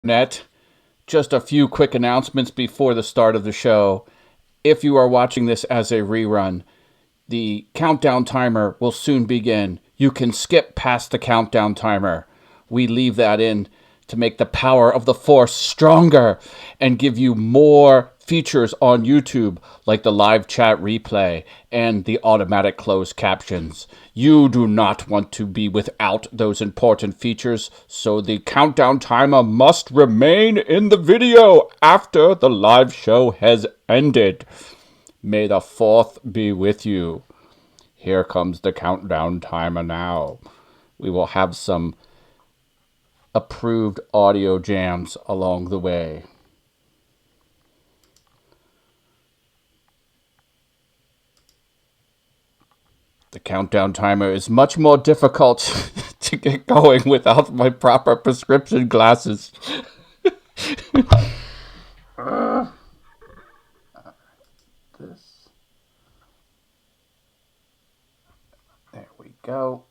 Net. Just a few quick announcements before the start of the show. If you are watching this as a rerun, the countdown timer will soon begin. You can skip past the countdown timer. We leave that in to make the power of the Force stronger and give you more features on YouTube, like the live chat replay and the automatic closed captions. You do not want to be without those important features, so the countdown timer must remain in the video after the live show has ended. May the 4th be with you. Here comes the countdown timer now. We will have some approved audio jams along the way. The countdown timer is much more difficult to get going without my proper prescription glasses. This. There we go.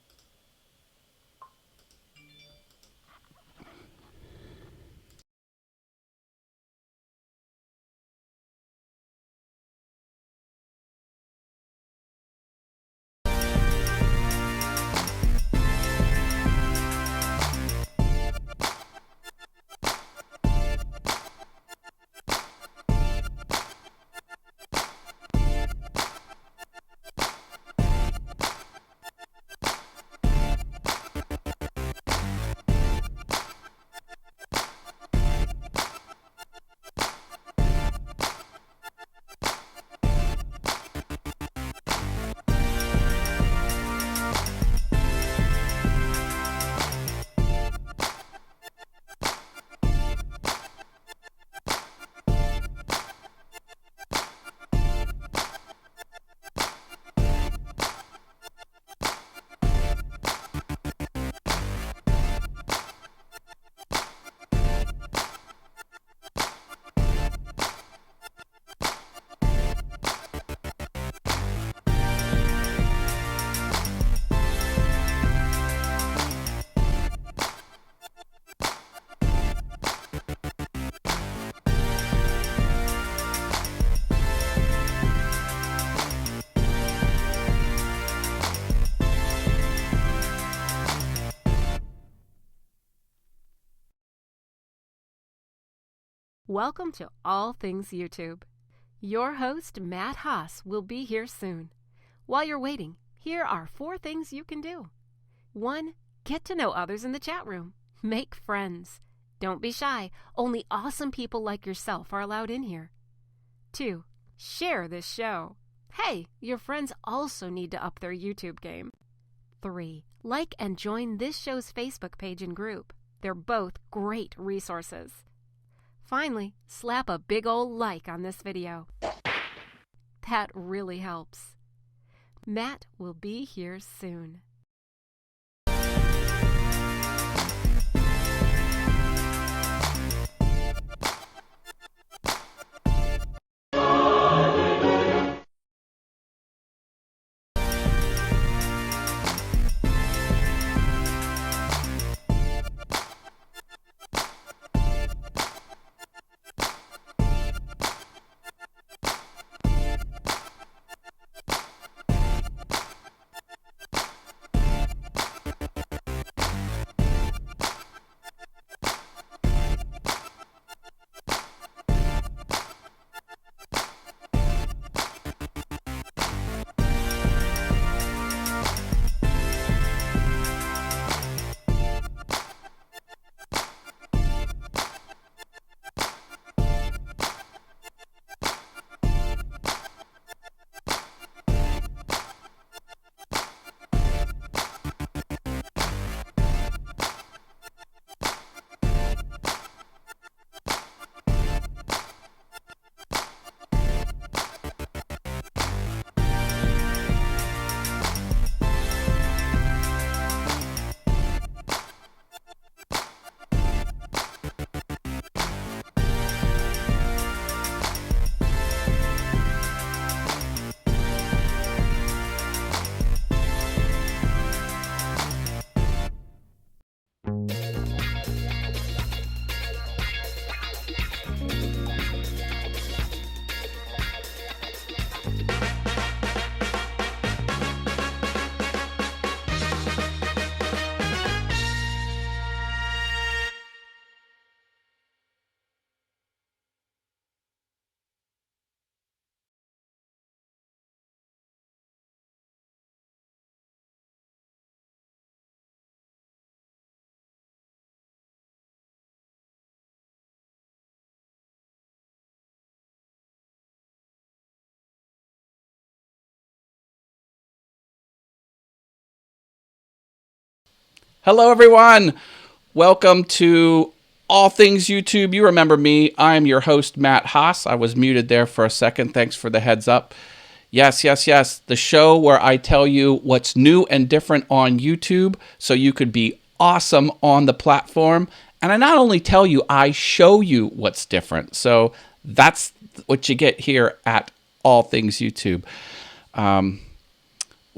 Welcome to All Things YouTube. Your host, Matt Haas, will be here soon. While you're waiting, here are 4 things you can do. 1. Get to know others in the chat room. Make friends. Don't be shy. Only awesome people like yourself are allowed in here. 2. Share this show. Hey, your friends also need to up their YouTube game. 3. Like and join this show's Facebook page and group. They're both great resources. Finally, slap a big ol' like on this video. That really helps. Matt will be here soon. Hello, everyone. Welcome to All Things YouTube. You remember me. I'm your host, Matt Haas. I was muted there for a second. Thanks for the heads up. Yes. The show where I tell you what's new and different on YouTube so you could be awesome on the platform. And I not only tell you, I show you what's different. So that's what you get here at All Things YouTube.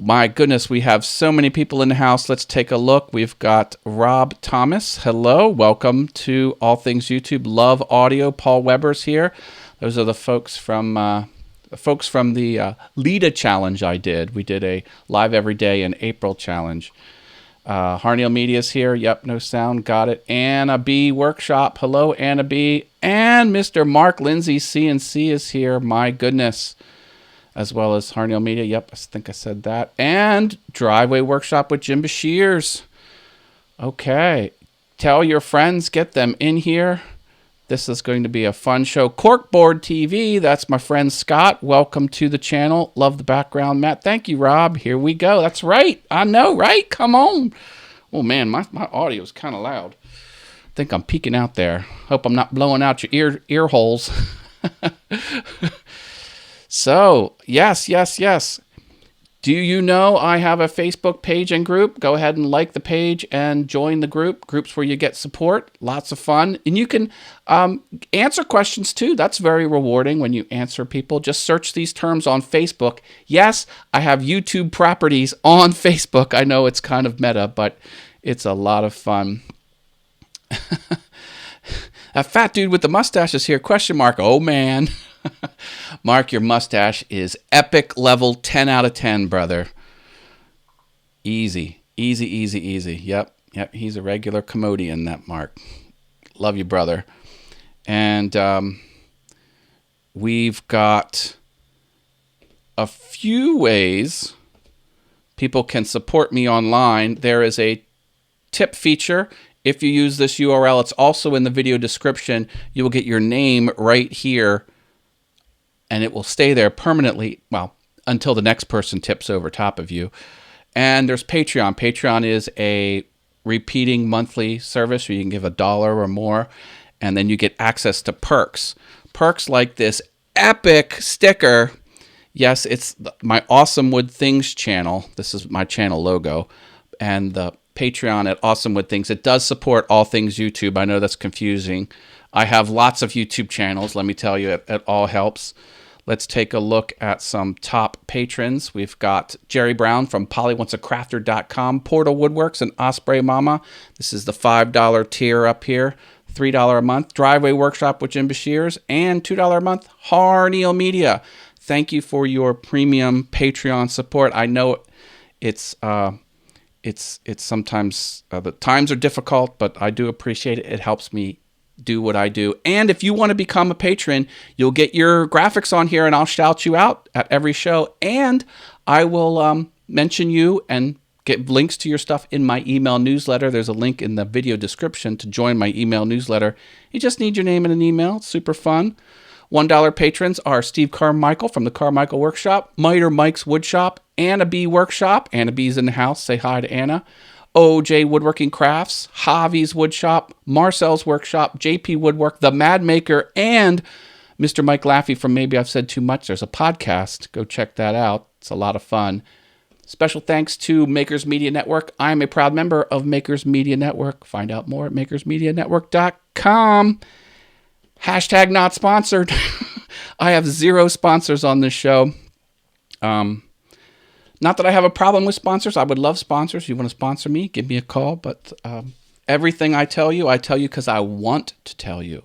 My goodness, we have so many people in the house. Let's take a look. We've got Rob Thomas. Hello. Welcome to All Things YouTube. Love Audio. Paul Weber's here. Those are the folks from the Lita challenge I did. We did a live every day in April challenge. Harneal Media's here. Yep, no sound. Got it. Anna B Workshop. Hello, Anna B. And Mr. Mark Lindsay CNC is here. My goodness. As well as Harneal Media. Yep, I think I said that. And Driveway Workshop with Jim Bashirs. Okay. Tell your friends. Get them in here. This is going to be a fun show. Corkboard TV. That's my friend Scott. Welcome to the channel. Love the background, Matt. Thank you, Rob. Here we go. That's right. I know, right? Come on. Oh, man, my audio is kind of loud. I think I'm peeking out there. Hope I'm not blowing out your ear holes. So, yes. Do you know I have a Facebook page and group? Go ahead and like the page and join the group. Groups where you get support. Lots of fun. And you can answer questions too. That's very rewarding when you answer people. Just search these terms on Facebook. Yes, I have YouTube properties on Facebook. I know it's kind of meta, but it's a lot of fun. That fat dude with the mustache is here. Question mark. Oh, man. Mark, your mustache is epic level 10 out of 10, brother. Easy. Yep. He's a regular comedian, that Mark. Love you, brother. And we've got a few ways people can support me online. There is a tip feature. If you use this URL, it's also in the video description. You will get your name right here. And it will stay there permanently, well, until the next person tips over top of you. And there's Patreon. Patreon is a repeating monthly service where you can give $1 or more, and then you get access to perks. Perks like this epic sticker. Yes, it's my Awesome Wood Things channel. This is my channel logo. And the Patreon at Awesome Wood Things. It does support All Things YouTube. I know that's confusing. I have lots of YouTube channels. Let me tell you, it all helps. Let's take a look at some top patrons. We've got Jerry Brown from PollyWantsACrafter.com, Portal Woodworks, and Osprey Mama. This is the $5 tier up here. $3 a month, Driveway Workshop with Jim Bashirs, and $2 a month, Harneal Media. Thank you for your premium Patreon support. I know it's sometimes the times are difficult, but I do appreciate it. It helps me do what I do. And if you want to become a patron, you'll get your graphics on here and I'll shout you out at every show. And I will mention you and get links to your stuff in my email newsletter. There's a link in the video description to join my email newsletter. You just need your name and an email. It's super fun. $1 patrons are Steve Carmichael from the Carmichael Workshop, Miter Mike's Woodshop, Anna B Workshop. Anna B's in the house. Say hi to Anna. OJ Woodworking Crafts, Javi's Woodshop, Marcel's Workshop, JP Woodwork, The Mad Maker, and Mr. Mike Laffey from Maybe I've Said Too Much. There's a podcast. Go check that out. It's a lot of fun. Special thanks to Makers Media Network. I'm a proud member of Makers Media Network. Find out more at makersmedianetwork.com. Hashtag not sponsored. I have 0 sponsors on this show. Not that I have a problem with sponsors. I would love sponsors. If you want to sponsor me, give me a call. But everything I tell you because I want to tell you.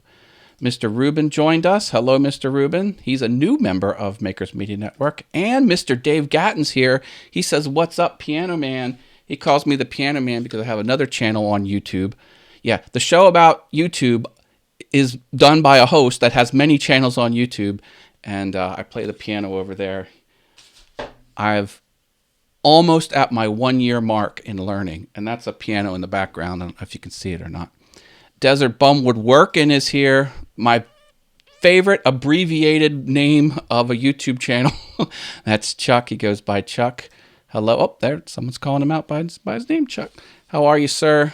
Mr. Rubin joined us. Hello, Mr. Rubin. He's a new member of Makers Media Network. And Mr. Dave Gatton's here. He says, "What's up, Piano Man?" He calls me the Piano Man because I have another channel on YouTube. Yeah, the show about YouTube is done by a host that has many channels on YouTube. And I play the piano over there. I've almost at my 1-year mark in learning. And that's a piano in the background. I don't know if you can see it or not. Desert Bum Woodworkin' is here. My favorite abbreviated name of a YouTube channel. That's Chuck. He goes by Chuck. Hello. Oh, there. Someone's calling him out by his name, Chuck. How are you, sir?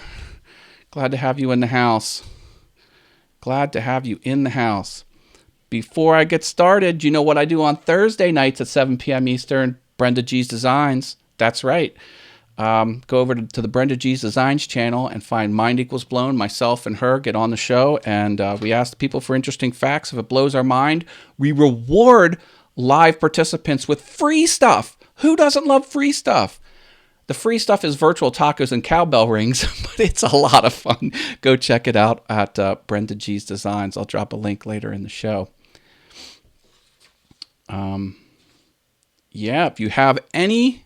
Glad to have you in the house. Glad to have you in the house. Before I get started, you know what I do on Thursday nights at 7 p.m. Eastern? Brenda G's Designs. That's right. Go over to the Brenda G's Designs channel and find Mind Equals Blown. Myself and her get on the show, and we ask people for interesting facts. If it blows our mind, we reward live participants with free stuff. Who doesn't love free stuff? The free stuff is virtual tacos and cowbell rings, but it's a lot of fun. Go check it out at Brenda G's Designs. I'll drop a link later in the show. If you have any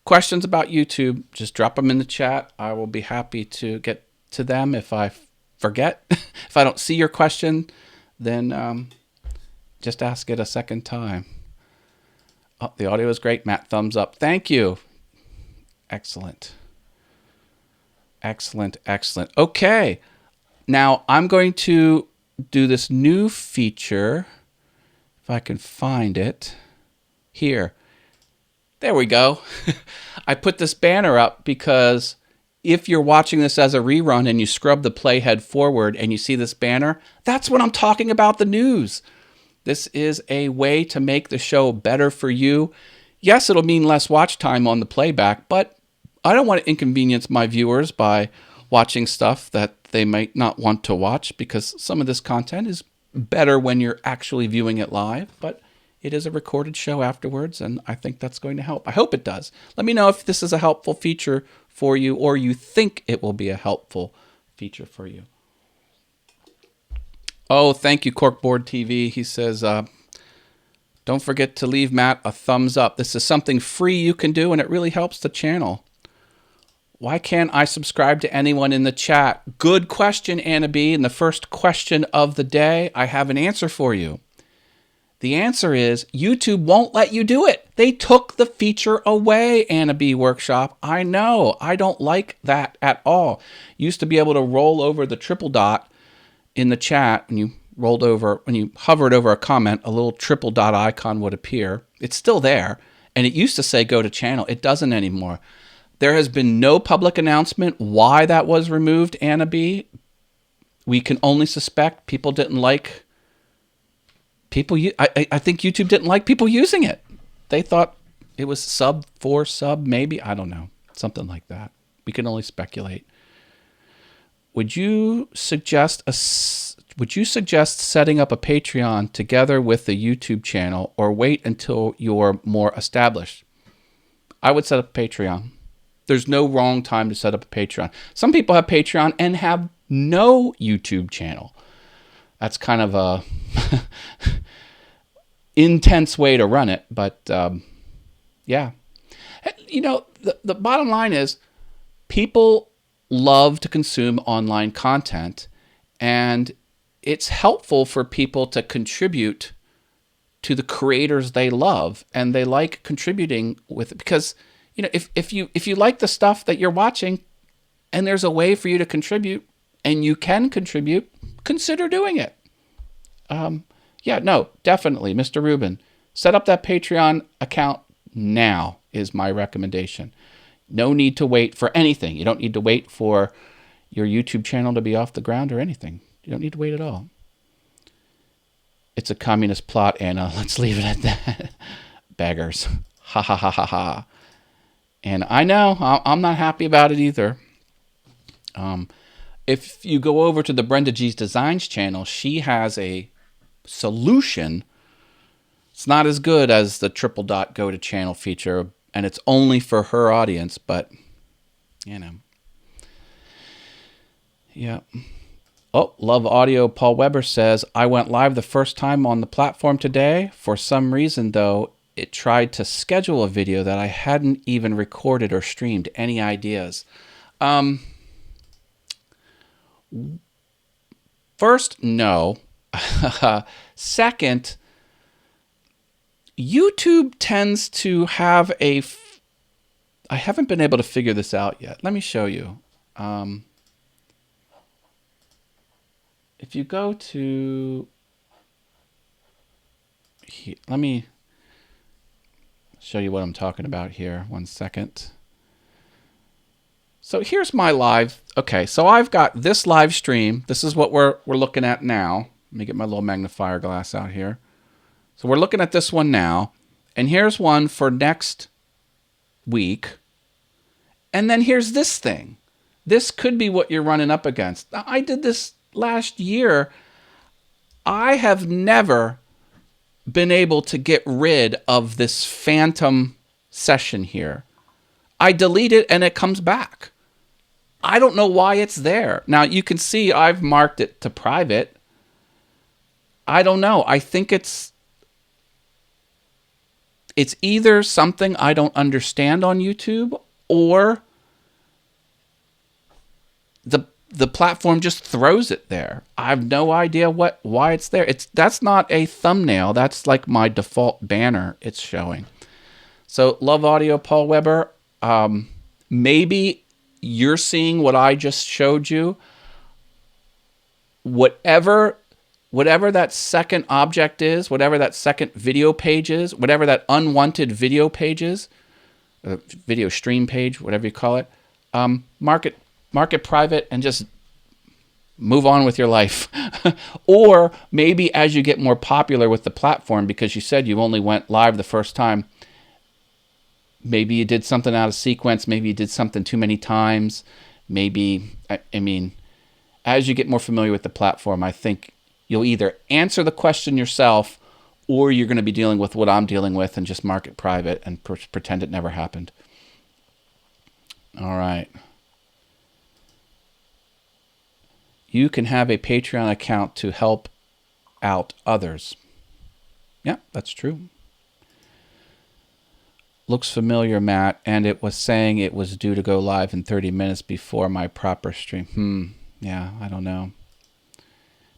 questions about YouTube, just drop them in the chat. I will be happy to get to them. If I forget, if I don't see your question, then just ask it a second time. Oh, the audio is great, Matt. Thumbs up. Thank you. Excellent. Excellent, excellent. Okay. Now I'm going to do this new feature. If I can find it. Here. There we go. I put this banner up because if you're watching this as a rerun and you scrub the playhead forward and you see this banner, that's when I'm talking about the news. This is a way to make the show better for you. Yes, it'll mean less watch time on the playback, but I don't want to inconvenience my viewers by watching stuff that they might not want to watch, because some of this content is better when you're actually viewing it live, but it is a recorded show afterwards, and I think that's going to help. I hope it does. Let me know if this is a helpful feature for you, or you think it will be a helpful feature for you. Oh, thank you, Corkboard TV. He says, don't forget to leave Matt a thumbs up. This is something free you can do, and it really helps the channel. Why can't I subscribe to anyone in the chat? Good question, Anna B. And the first question of the day, I have an answer for you. The answer is YouTube won't let you do it. They took the feature away, Anna B. Workshop. I know. I don't like that at all. Used to be able to roll over the triple dot in the chat. When you hovered over a comment, a little triple dot icon would appear. It's still there. And it used to say go to channel. It doesn't anymore. There has been no public announcement why that was removed, Anna B. We can only suspect people didn't like I think YouTube didn't like people using it. They thought it was sub maybe. I don't know. Something like that. We can only speculate. Would you suggest setting up a Patreon together with the YouTube channel, or wait until you're more established? I would set up a Patreon. There's no wrong time to set up a Patreon. Some people have Patreon and have no YouTube channel. That's kind of a intense way to run it, but yeah. You know, the bottom line is people love to consume online content, and it's helpful for people to contribute to the creators they love, and they like contributing with it, because you know, if you like the stuff that you're watching and there's a way for you to contribute and you can contribute, consider doing it. Yeah, no, definitely, Mr. Rubin. Set up that Patreon account now is my recommendation. No need to wait for anything. You don't need to wait for your YouTube channel to be off the ground or anything. You don't need to wait at all. It's a communist plot, Anna. Let's leave it at that. Beggars. Ha ha ha ha ha. And I know, I'm not happy about it either. If you go over to the Brenda G's Designs channel, she has a solution. It's not as good as the triple dot go to channel feature, and it's only for her audience, but, you know. Yeah. Oh, Love Audio Paul Weber says, I went live the first time on the platform today. For some reason, though, it tried to schedule a video that I hadn't even recorded or streamed. Any ideas? First, no. Second, YouTube tends to have I haven't been able to figure this out yet. Let me show you. If you go to here, let me show you what I'm talking about here. 1 second. So here's my live. Okay, so I've got this live stream. This is what we're looking at now. Let me get my little magnifier glass out here. So we're looking at this one now. And here's one for next week. And then here's this thing. This could be what you're running up against. Now, I did this last year. I have never been able to get rid of this phantom session here. I delete it and it comes back. I don't know why it's there. Now, you can see I've marked it to private. I don't know. I think it's either something I don't understand on YouTube, or the platform just throws it there. I have no idea why it's there. That's not a thumbnail. That's like my default banner it's showing. So, Love Audio, Paul Weber, maybe you're seeing what I just showed you. Whatever that second object is, whatever that second video page is, whatever that unwanted video page is, video stream page, whatever you call it, mark it private and just move on with your life. Or maybe as you get more popular with the platform, because you said you only went live the first time, maybe you did something out of sequence, maybe you did something too many times, maybe, I mean, as you get more familiar with the platform, I think you'll either answer the question yourself, or you're going to be dealing with what I'm dealing with and just mark it private and pretend it never happened. All right. You can have a Patreon account to help out others. Yeah, that's true. Looks familiar, Matt, and it was saying it was due to go live in 30 minutes before my proper stream. Yeah, I don't know.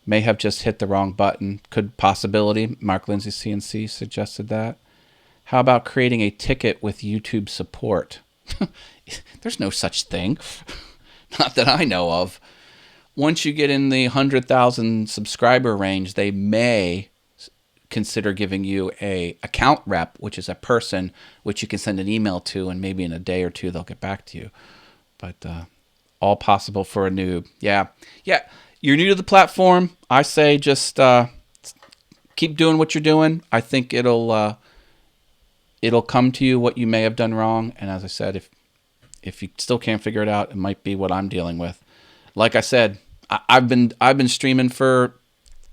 May have just hit the wrong button. Could possibility. Mark Lindsay CNC suggested that. How about creating a ticket with YouTube support? There's no such thing. Not that I know of. Once you get in the 100,000 subscriber range, they may consider giving you a account rep, which is a person which you can send an email to, and maybe in a day or two they'll get back to you. But all possible for a noob. Yeah. You're new to the platform. I say just keep doing what you're doing. I think it'll come to you what you may have done wrong. And as I said, if you still can't figure it out, it might be what I'm dealing with. Like I said, I've been streaming for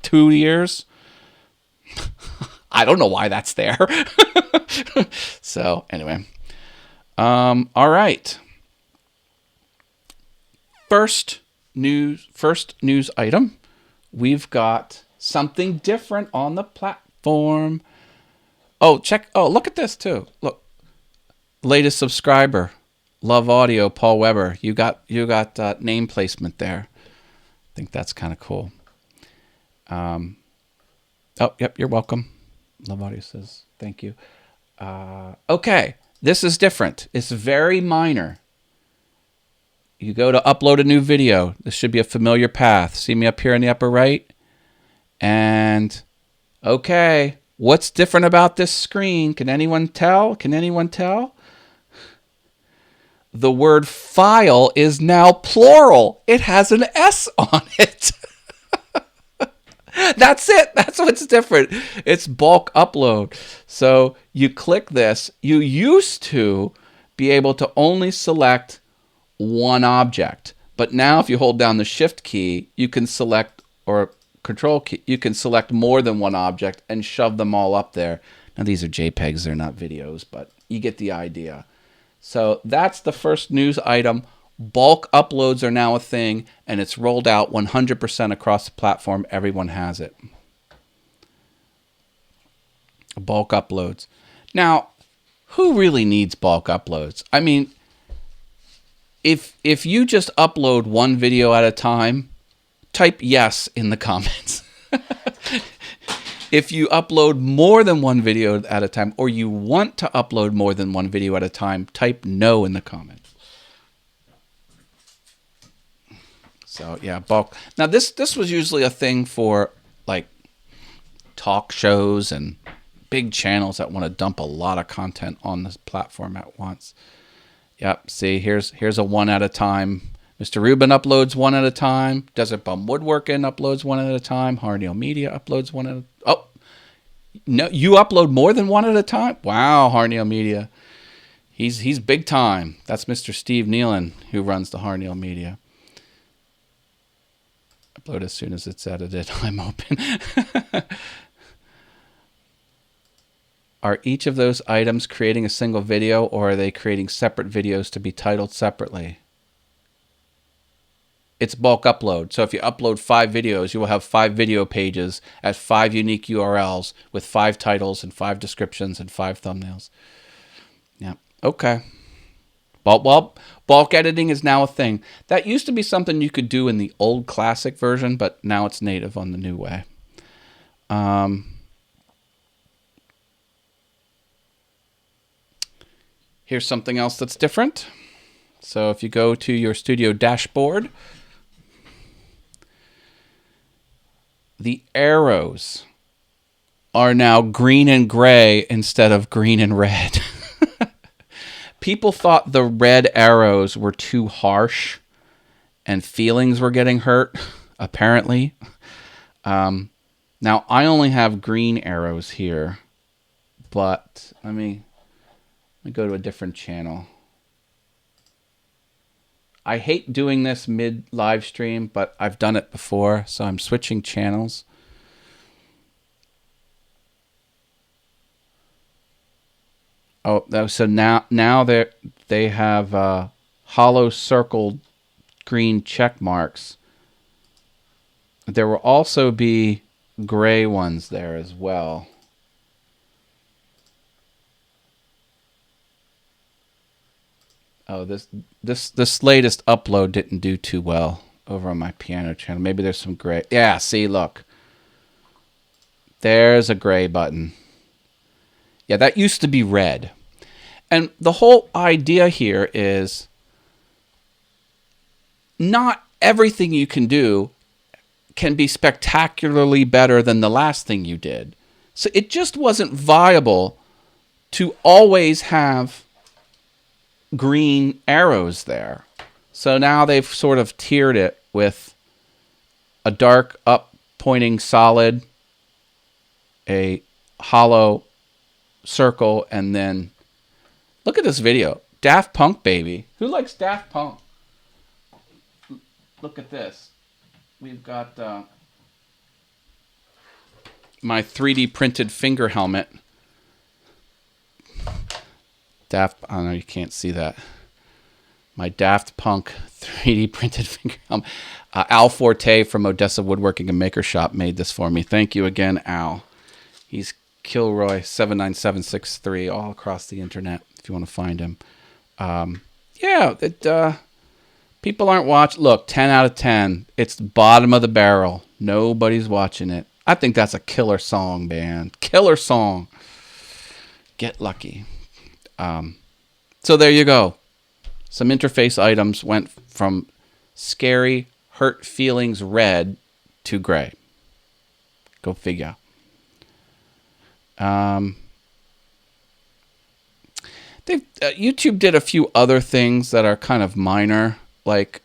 2 years. I don't know why that's there. So anyway, all right. First news item. We've got something different on the platform. Oh, look at this too. Look, latest subscriber, Love Audio, Paul Weber. You got name placement there. I think that's kind of cool. Oh, yep, you're welcome. Love Audio says thank you. Okay, this is different. It's very minor. You go to upload a new video. This should be a familiar path. See me up here in the upper right? And, okay, what's different about this screen? Can anyone tell? The word file is now plural. It has an S on it. That's it. That's what's different. It's bulk upload. So you click this. You used to be able to only select one object. But now if you hold down the shift key, you can select, or control key, you can select more than one object and shove them all up there. Now these are JPEGs, they're not videos, but you get the idea. So that's the first news item. Bulk uploads are now a thing, and it's rolled out 100% across the platform. Everyone has it. Bulk uploads. Now, who really needs bulk uploads? I mean, if you just upload one video at a time, type yes in the comments. If you upload more than one video at a time, or you want to upload more than one video at a time, type no in the comments. So yeah, bulk. Now this was usually a thing for like talk shows and big channels that want to dump a lot of content on this platform at once. Yep. See, here's a one at a time. Mr. Rubin uploads one at a time. Desert Bum Woodworking uploads one at a time. Harneal Media uploads one at a... Oh, no, you upload more than one at a time? Wow, Harneal Media. He's big time. That's Mr. Steve Nealon, who runs the Harneal Media. Upload as soon as it's edited. I'm open. Are each of those items creating a single video, or are they creating separate videos to be titled separately? It's bulk upload. So if you upload 5 videos, you will have 5 video pages at 5 unique URLs with 5 titles and 5 descriptions and 5 thumbnails. Yeah. Okay. Bulk editing is now a thing. That used to be something you could do in the old classic version, but now it's native on the new way. Here's something else that's different. So if you go to your studio dashboard, the arrows are now green and gray instead of green and red. People thought the red arrows were too harsh and feelings were getting hurt, apparently. Now, I only have green arrows here, but let me go to a different channel. I hate doing this mid-live stream, but I've done it before, so I'm switching channels. Oh, so now they have hollow circled green check marks. There will also be gray ones there as well. Oh, this latest upload didn't do too well over on my piano channel. Maybe there's some gray. Yeah, see, look. There's a gray button. Yeah, that used to be red. And the whole idea here is not everything you can do can be spectacularly better than the last thing you did. So it just wasn't viable to always have green arrows there. So now they've sort of tiered it with a dark up pointing solid, a hollow circle, and then look at this video. Daft Punk, baby. Who likes Daft Punk? Look at this. We've got my 3D printed finger helmet. I know you can't see that. My Daft Punk 3D printed finger helmet. Al Forte from Odessa Woodworking and Maker Shop made this for me. Thank you again, Al. He's Kilroy79763 all across the internet if you want to find him. People aren't watching. Look, 10 out of 10. It's the bottom of the barrel. Nobody's watching it. I think that's a killer song, man. Killer song. Get lucky. So there you go. Some interface items went from scary, hurt feelings red to gray. Go figure. YouTube did a few other things that are kind of minor. Like,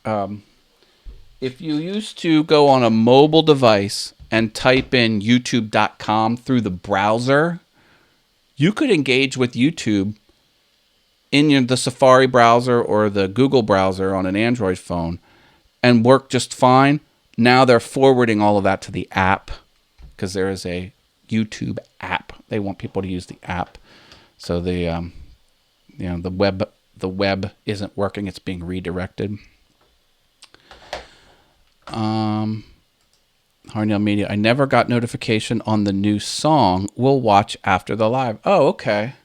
if you used to go on a mobile device and type in youtube.com through the browser, you could engage with YouTube in the Safari browser or the Google browser on an Android phone and work just fine. Now they're forwarding all of that to the app because there is a YouTube app. They want people to use the app. So the web isn't working. It's being redirected. Harneal Media. I never got notification on the new song. We'll watch after the live. Oh, okay.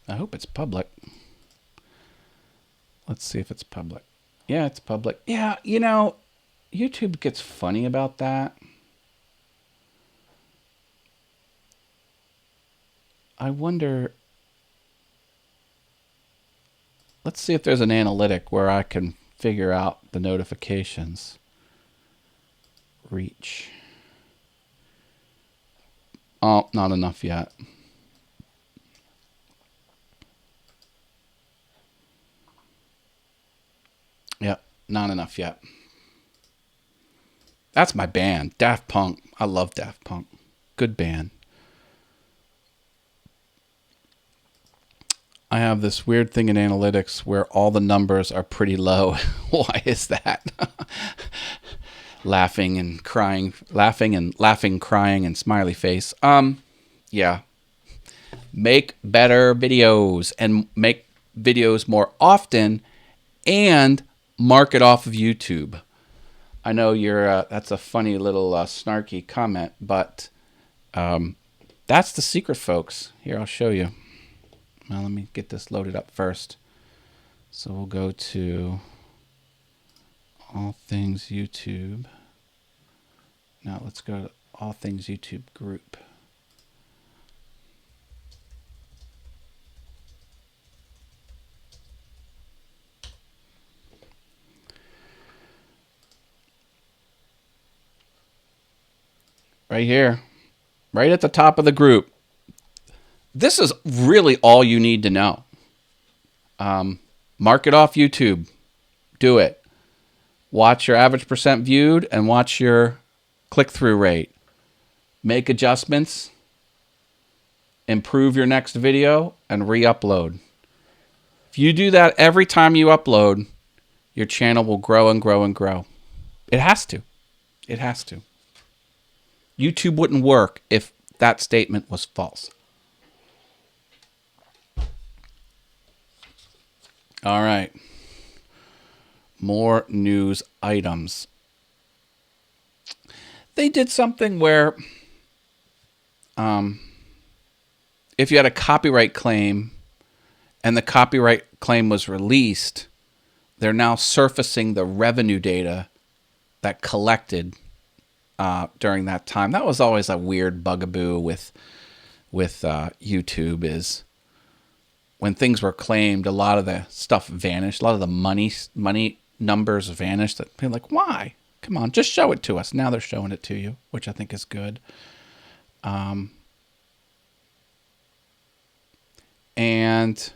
I hope it's public. Let's see if it's public. Yeah, it's public. Yeah, YouTube gets funny about that. I wonder... Let's see if there's an analytic where I can figure out the notifications. Reach. Oh, not enough yet. Not enough yet. That's my band, Daft Punk. I love Daft Punk. Good band. I have this weird thing in analytics where all the numbers are pretty low. Why is that? Laughing, crying, and smiley face. Yeah. Make better videos and make videos more often and market off of YouTube. I know that's a funny little snarky comment, but that's the secret, folks. Here, I'll show you. Well, let me get this loaded up first. So we'll go to All Things YouTube. Now let's go to All Things YouTube group. Right here, right at the top of the group. This is really all you need to know. Market off YouTube. Do it. Watch your average percent viewed and watch your click-through rate. Make adjustments. Improve your next video and re-upload. If you do that every time you upload, your channel will grow and grow and grow. It has to. It has to. YouTube wouldn't work if that statement was false. All right. More news items. They did something where if you had a copyright claim and the copyright claim was released, they're now surfacing the revenue data that collected during that time. That was always a weird bugaboo with YouTube is when things were claimed, a lot of the stuff vanished. A lot of the money numbers vanished. That people like, why? Come on, just show it to us. Now they're showing it to you, which I think is good. And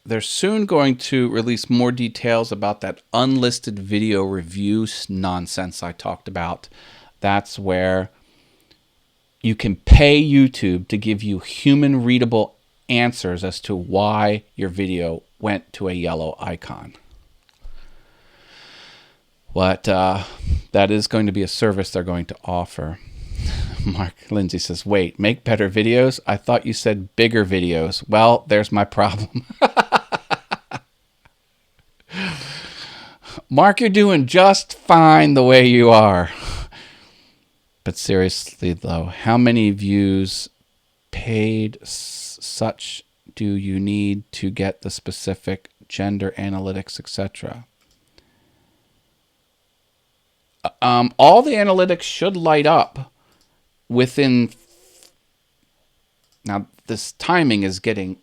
they're soon going to release more details about that unlisted video review nonsense I talked about. That's where you can pay YouTube to give you human readable answers as to why your video went to a yellow icon. What that is going to be a service they're going to offer. Mark Lindsay says, wait, make better videos? I thought you said bigger videos. Well, there's my problem. Mark, you're doing just fine the way you are. But seriously, though, how many views paid such do you need to get the specific gender analytics, etc.? All the analytics should light up within... Now, this timing is getting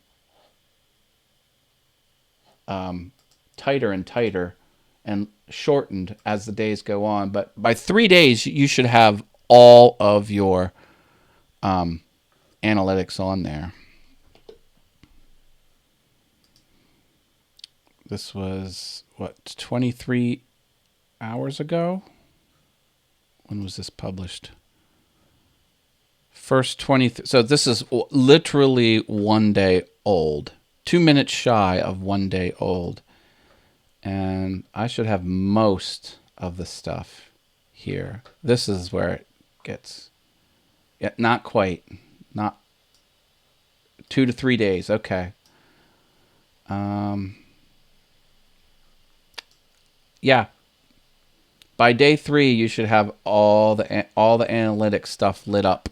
tighter and tighter and shortened as the days go on. But by 3 days, you should have all of your analytics on there. This was, what, 23 hours ago? When was this published? First 20... So this is literally 1 day old. 2 minutes shy of 1 day old. And I should have most of the stuff here. This is where it gets... Yeah, not quite. Not 2 to 3 days. Okay. Yeah. By day 3, you should have all the analytics stuff lit up.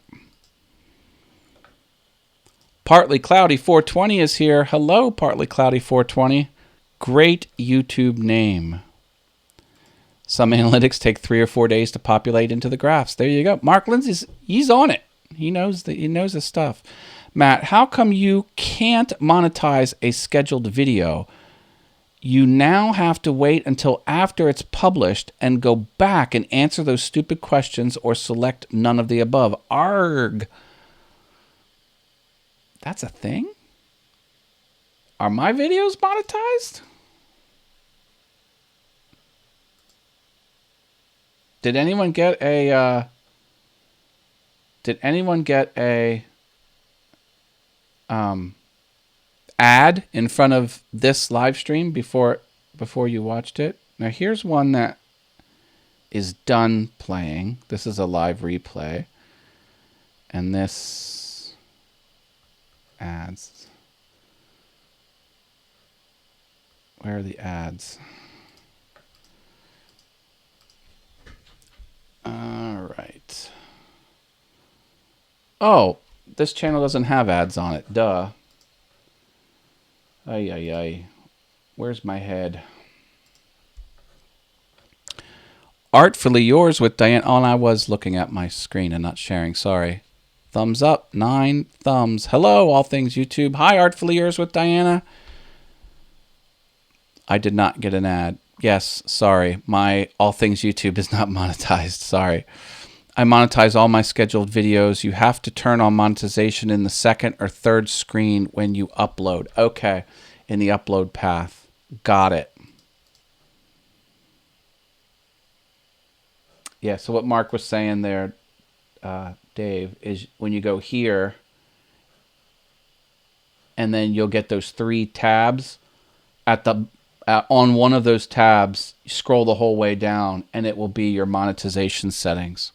Partly Cloudy 420 is here. Hello, Partly Cloudy 420. Great YouTube name. Some analytics take 3 or 4 days to populate into the graphs. There you go. Mark Lindsay's, he's on it. He knows his stuff. Matt, how come you can't monetize a scheduled video? You now have to wait until after it's published and go back and answer those stupid questions or select none of the above. Arg. That's a thing? Are my videos monetized? Did anyone get a ad in front of this live stream before you watched it? Now here's one that is done playing. This is a live replay. And this ads. Where are the ads? All right. Oh, this channel doesn't have ads on it. Duh. Ay, ay, ay. Where's my head? Artfully Yours with Diane. Oh, and I was looking at my screen and not sharing. Sorry. Thumbs up. 9 thumbs. Hello, all things YouTube. Hi, Artfully Yours with Diana. I did not get an ad. Yes, sorry. My all things YouTube is not monetized. Sorry. I monetize all my scheduled videos. You have to turn on monetization in the second or third screen when you upload. Okay. In the upload path. Got it. Yeah, so what Mark was saying there, Dave, is when you go here, and then you'll get those 3 tabs. On one of those tabs, you scroll the whole way down, and it will be your monetization settings.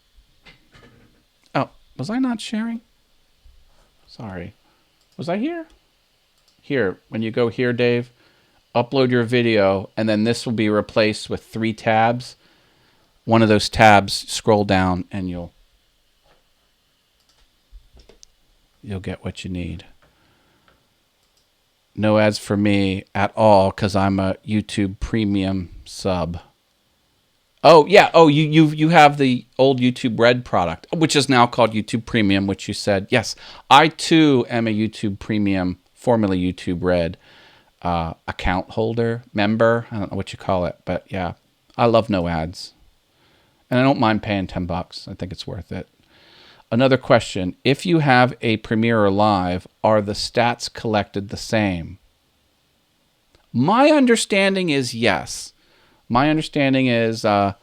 Oh, was I not sharing? Sorry. Was I here? Here, when you go here, Dave, upload your video, and then this will be replaced with 3 tabs. One of those tabs, scroll down, and you'll get what you need. No ads for me at all because I'm a YouTube Premium sub. Oh yeah. Oh, you have the old YouTube Red product, which is now called YouTube Premium, which you said yes. I too am a YouTube Premium, formerly YouTube Red, account holder, member. I don't know what you call it, but yeah, I love no ads. And I don't mind paying $10. I think it's worth it. Another question. If you have a Premiere or Live, are the stats collected the same? My understanding is yes. My understanding is the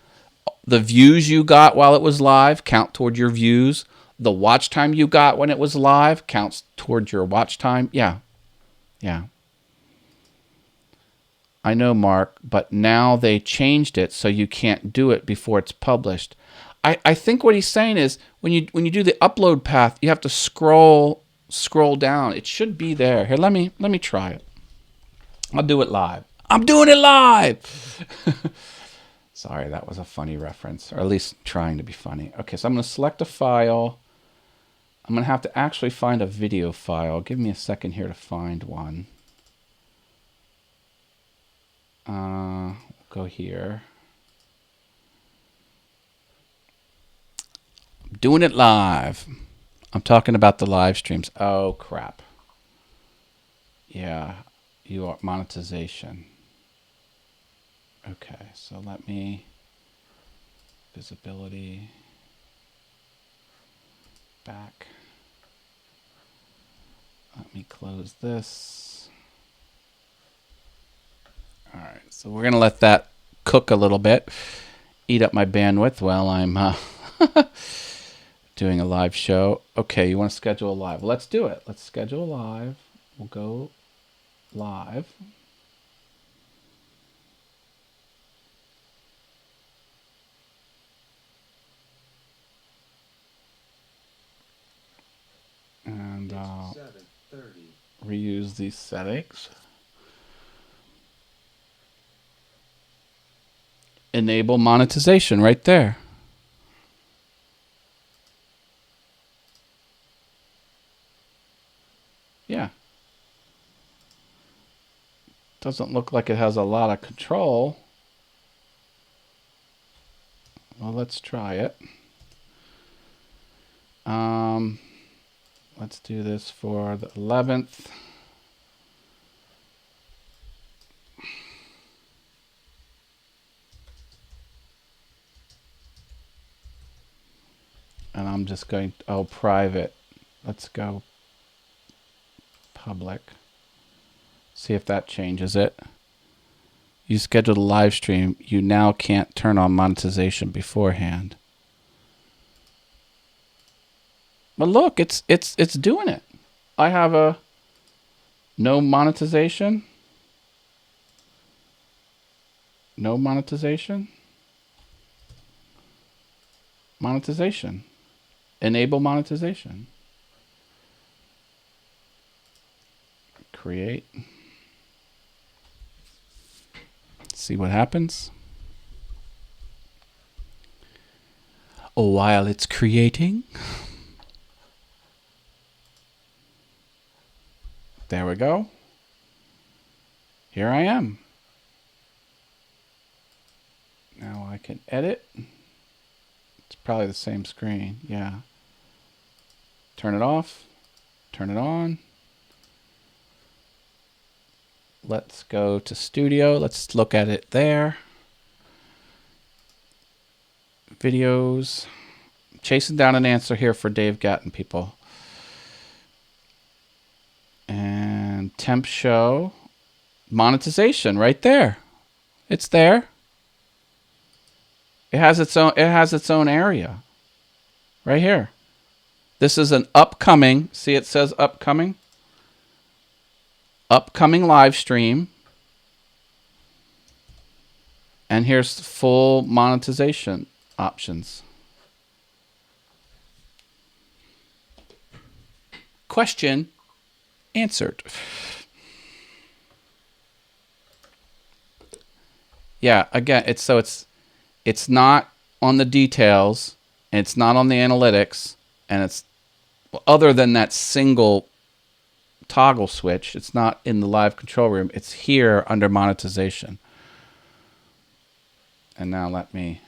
views you got while it was live count toward your views. The watch time you got when it was live counts toward your watch time. Yeah. Yeah. I know, Mark, but now they changed it so you can't do it before it's published. I think what he's saying is when you do the upload path, you have to scroll down. It should be there. Here, let me try it. I'll do it live. I'm doing it live. Sorry, that was a funny reference, or at least trying to be funny. Okay, so I'm going to select a file. I'm going to have to actually find a video file. Give me a second here to find one. Go here. I'm doing it live. I'm talking about the live streams. Oh, crap. Yeah, you are monetization. Okay, so let me, visibility, back. Let me close this. All right, so we're going to let that cook a little bit, eat up my bandwidth while I'm doing a live show. Okay, you want to schedule a live? Let's do it. Let's schedule a live. We'll go live. And I'll reuse these settings. Enable monetization right there. Yeah. Doesn't look like it has a lot of control. Well, let's try it. Let's do this for the 11th. And I'm just going to, oh, private. Let's go public. See if that changes it. You scheduled a live stream. You now can't turn on monetization beforehand. But look, it's doing it. I have a no monetization. No monetization. Monetization. Enable monetization. Create. See what happens. While it's creating. There we go. Here I am. Now I can edit. It's probably the same screen. Yeah. Turn it off. Turn it on. Let's go to Studio. Let's look at it there. Videos. Chasing down an answer here for Dave Gatton, people. And temp show. Monetization right there. It's there. It has its own area. Right here. This is an upcoming, see it says upcoming? Upcoming live stream. And here's the full monetization options. Question answered. Yeah, again, it's not on the details, and it's not on the analytics, and it's other than that single toggle switch, it's not in the live control room. It's here under monetization. And now let me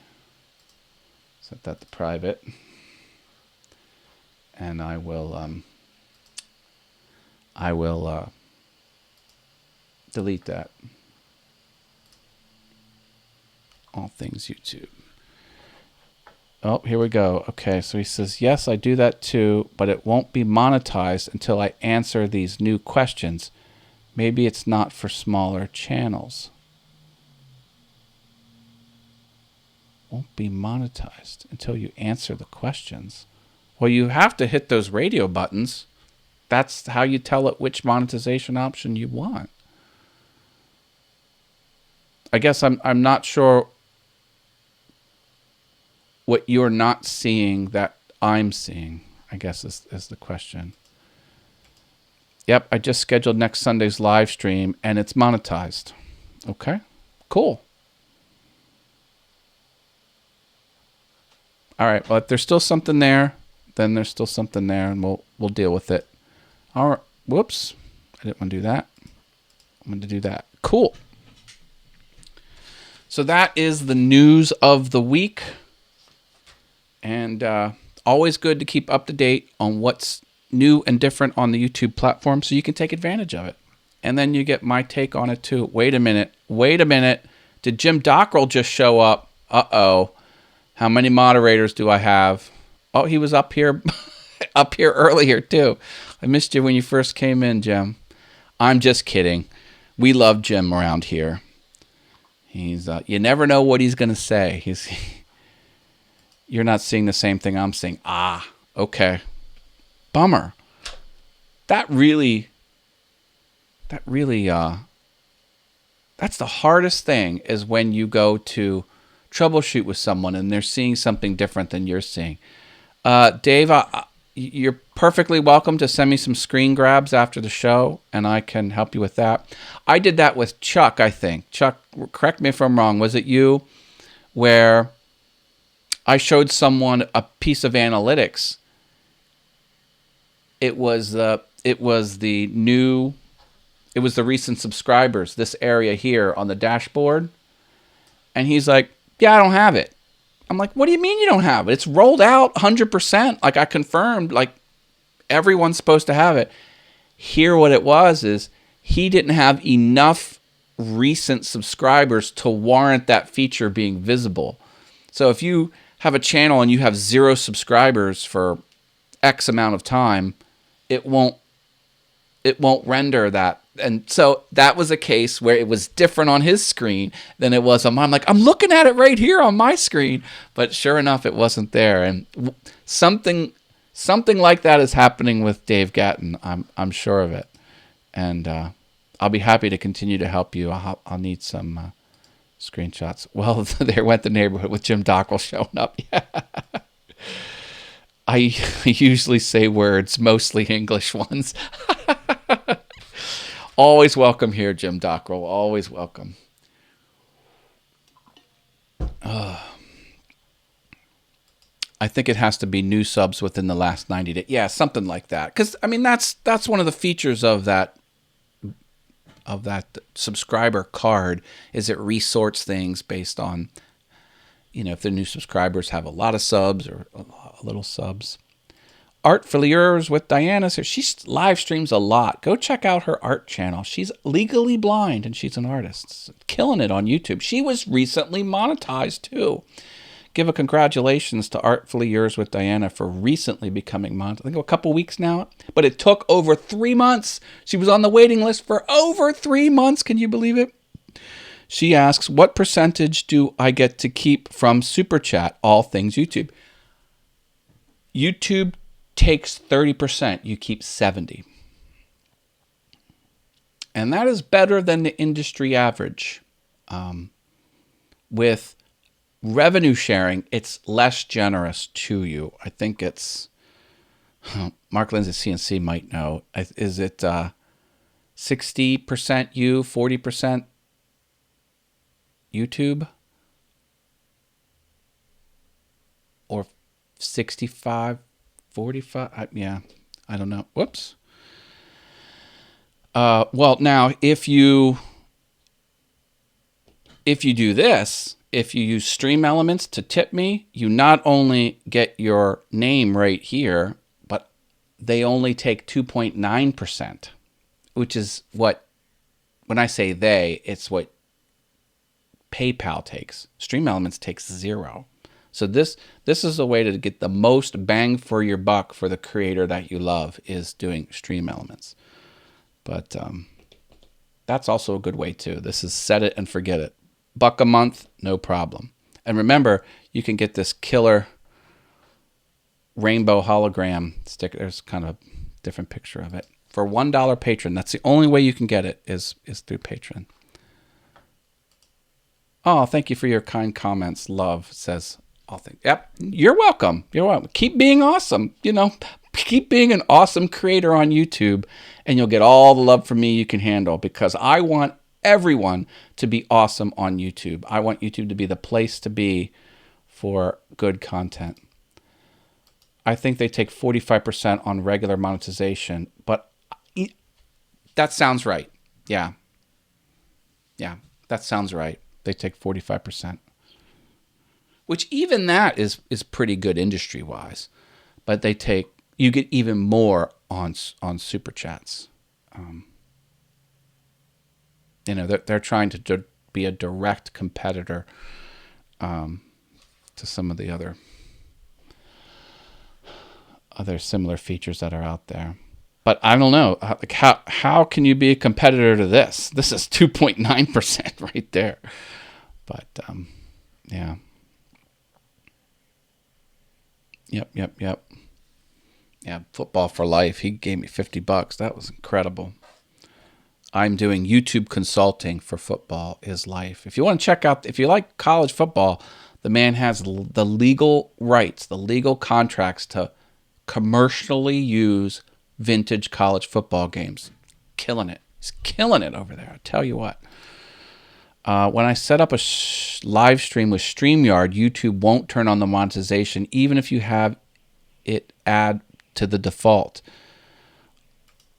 set that to private. And I will delete that. All things YouTube. Oh, here we go. Okay, so he says, yes, I do that too, but it won't be monetized until I answer these new questions. Maybe it's not for smaller channels. Won't be monetized until you answer the questions. Well, you have to hit those radio buttons. That's how you tell it which monetization option you want. I guess I'm not sure what you're not seeing that I'm seeing, I guess is the question. Yep, I just scheduled next Sunday's live stream, and it's monetized. Okay, cool. All right, well, if there's still something there, then there's still something there, and we'll deal with it. All right, whoops, I didn't want to do that. I'm going to do that. Cool. So that is the news of the week. And always good to keep up to date on what's new and different on the YouTube platform so you can take advantage of it. And then you get my take on it too. Wait a minute. Did Jim Dockrell just show up? Uh-oh. How many moderators do I have? Oh, he was up here up here earlier too. I missed you when you first came in, Jim. I'm just kidding. We love Jim around here. He's you never know what he's going to say. You're not seeing the same thing I'm seeing. Ah, okay. Bummer. That's the hardest thing is when you go to troubleshoot with someone and they're seeing something different than you're seeing. Dave, you're perfectly welcome to send me some screen grabs after the show, and I can help you with that. I did that with Chuck, I think. Chuck, correct me if I'm wrong. Was it you where I showed someone a piece of analytics? It was the recent subscribers, this area here on the dashboard. And he's like, yeah, I don't have it. I'm like, what do you mean you don't have it? It's rolled out 100%. Like I confirmed, like everyone's supposed to have it. Here what it was is he didn't have enough recent subscribers to warrant that feature being visible. So if you have a channel and you have 0 subscribers for X amount of time, it won't render that And so that was a case where it was different on his screen than it was on mine. I'm like, I'm looking at it right here on my screen, but sure enough, it wasn't there. And something like that is happening with Dave Gatton. I'm sure of it. And I'll be happy to continue to help you. I'll need some screenshots. Well, there went the neighborhood with Jim Dockrell showing up. Yeah. I usually say words, mostly English ones. Always welcome here, Jim Dockrell. Always welcome. I think it has to be new subs within the last 90 days. Yeah, something like that. Because I mean, that's one of the features of that subscriber card is it resorts things based on, if the new subscribers have a lot of subs or a little subs. Art for Yours with Diana. So she live streams a lot. Go check out her art channel. She's legally blind and she's an artist. Killing it on YouTube. She was recently monetized too. Give a congratulations to Artfully Yours with Diana for recently becoming monetized. I think a couple weeks now. But it took over 3 months. She was on the waiting list for over 3 months. Can you believe it? She asks, what percentage do I get to keep from Super Chat? All things YouTube. YouTube takes 30%, you keep 70%. And that is better than the industry average. With revenue sharing, it's less generous to you. I think it's, Mark Lindsay CNC might know. Is it 60% you, 40% YouTube? Or 65? 45? Yeah, I don't know. Whoops. Well, now, if you do this, if you use Stream Elements to tip me, you not only get your name right here, but they only take 2.9%, which is what, when I say they, it's what PayPal takes. Stream Elements takes 0. So this is a way to get the most bang for your buck for the creator that you love, is doing Stream Elements. But that's also a good way too. This is set it and forget it. $1 a month, no problem. And remember, you can get this killer rainbow hologram sticker. There's kind of a different picture of it. For $1 patron. That's the only way you can get it is through Patreon. Oh, thank you for your kind comments. Love says, yep, you're welcome. You're welcome. Keep being awesome. Keep being an awesome creator on YouTube, and you'll get all the love from me you can handle, because I want everyone to be awesome on YouTube. I want YouTube to be the place to be for good content. I think they take 45% on regular monetization, but that sounds right. Yeah, that sounds right. They take 45%. Which even that is pretty good industry-wise. But you get even more on Super Chats. They're trying to be a direct competitor to some of the other similar features that are out there. But I don't know. How can you be a competitor to this? This is 2.9% right there. But, yeah. Yep. Yeah, Football for Life. He gave me $50. That was incredible. I'm doing YouTube consulting for Football is Life. If you want to check out, if you like college football, the man has the legal rights, the legal contracts to commercially use vintage college football games. Killing it. He's killing it over there. I tell you what. When I set up a live stream with StreamYard, YouTube won't turn on the monetization, even if you have it add to the default.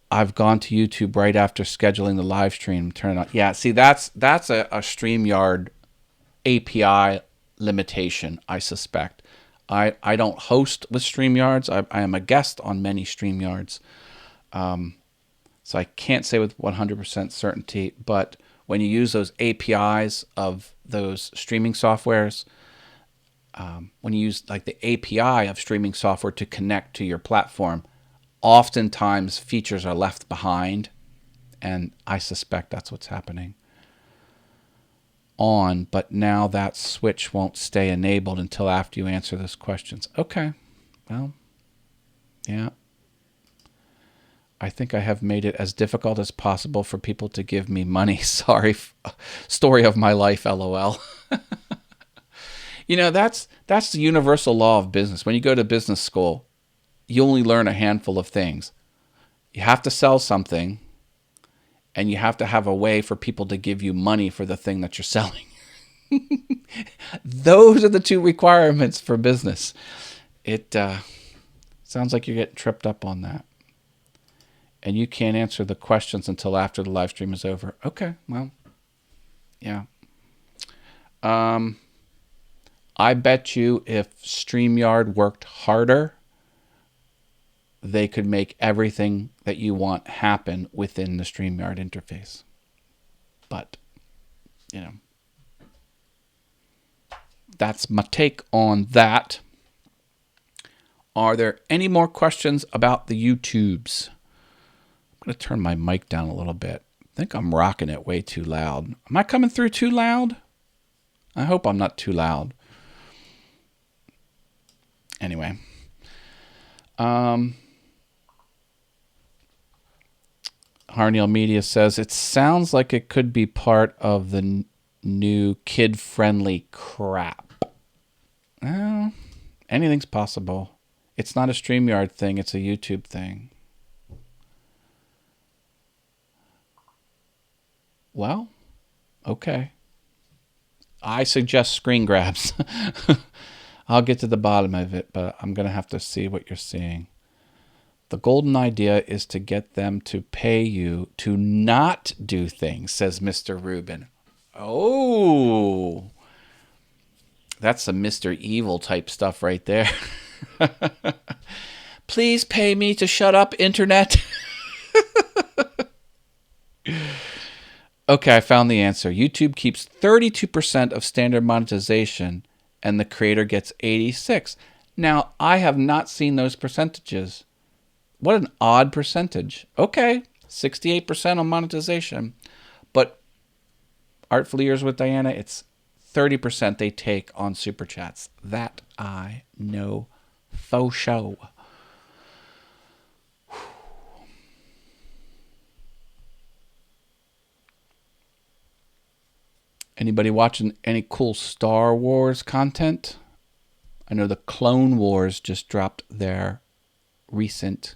I've gone to YouTube right after scheduling the live stream, turn it on. Yeah, see, that's a StreamYard API limitation, I suspect. I don't host with StreamYards. I am a guest on many StreamYards. So I can't say with 100% certainty, but when you use those APIs of those streaming softwares, when you use like the API of streaming software to connect to your platform, oftentimes features are left behind And I suspect that's what's happening on, but now that switch won't stay enabled until after you answer those questions. Okay, well, yeah. I think I have made it as difficult as possible for people to give me money. Sorry, story of my life, LOL. That's the universal law of business. When you go to business school, you only learn a handful of things. You have to sell something, and you have to have a way for people to give you money for the thing that you're selling. Those are the two requirements for business. It sounds like you're getting tripped up on that. And you can't answer the questions until after the live stream is over. Okay, well, yeah. I bet you if StreamYard worked harder, they could make everything that you want happen within the StreamYard interface. But, that's my take on that. Are there any more questions about the YouTubes? I'm going to turn my mic down a little bit. I think I'm rocking it way too loud. Am I coming through too loud? I hope I'm not too loud. Anyway. Harneal Media says, it sounds like it could be part of the new kid-friendly crap. Well, anything's possible. It's not a StreamYard thing. It's a YouTube thing. Well, okay. I suggest screen grabs. I'll get to the bottom of it, but I'm going to have to see what you're seeing. The golden idea is to get them to pay you to not do things, says Mr. Rubin. Oh, that's some Mr. Evil type stuff right there. Please pay me to shut up, internet. Okay, I found the answer. YouTube keeps 32% of standard monetization, and the creator gets 86%. Now, I have not seen those percentages. What an odd percentage. Okay, 68% on monetization. But Artful Ears with Diana, it's 30% they take on Super Chats. That I know for sure. Anybody watching any cool Star Wars content? I know the Clone Wars just dropped their recent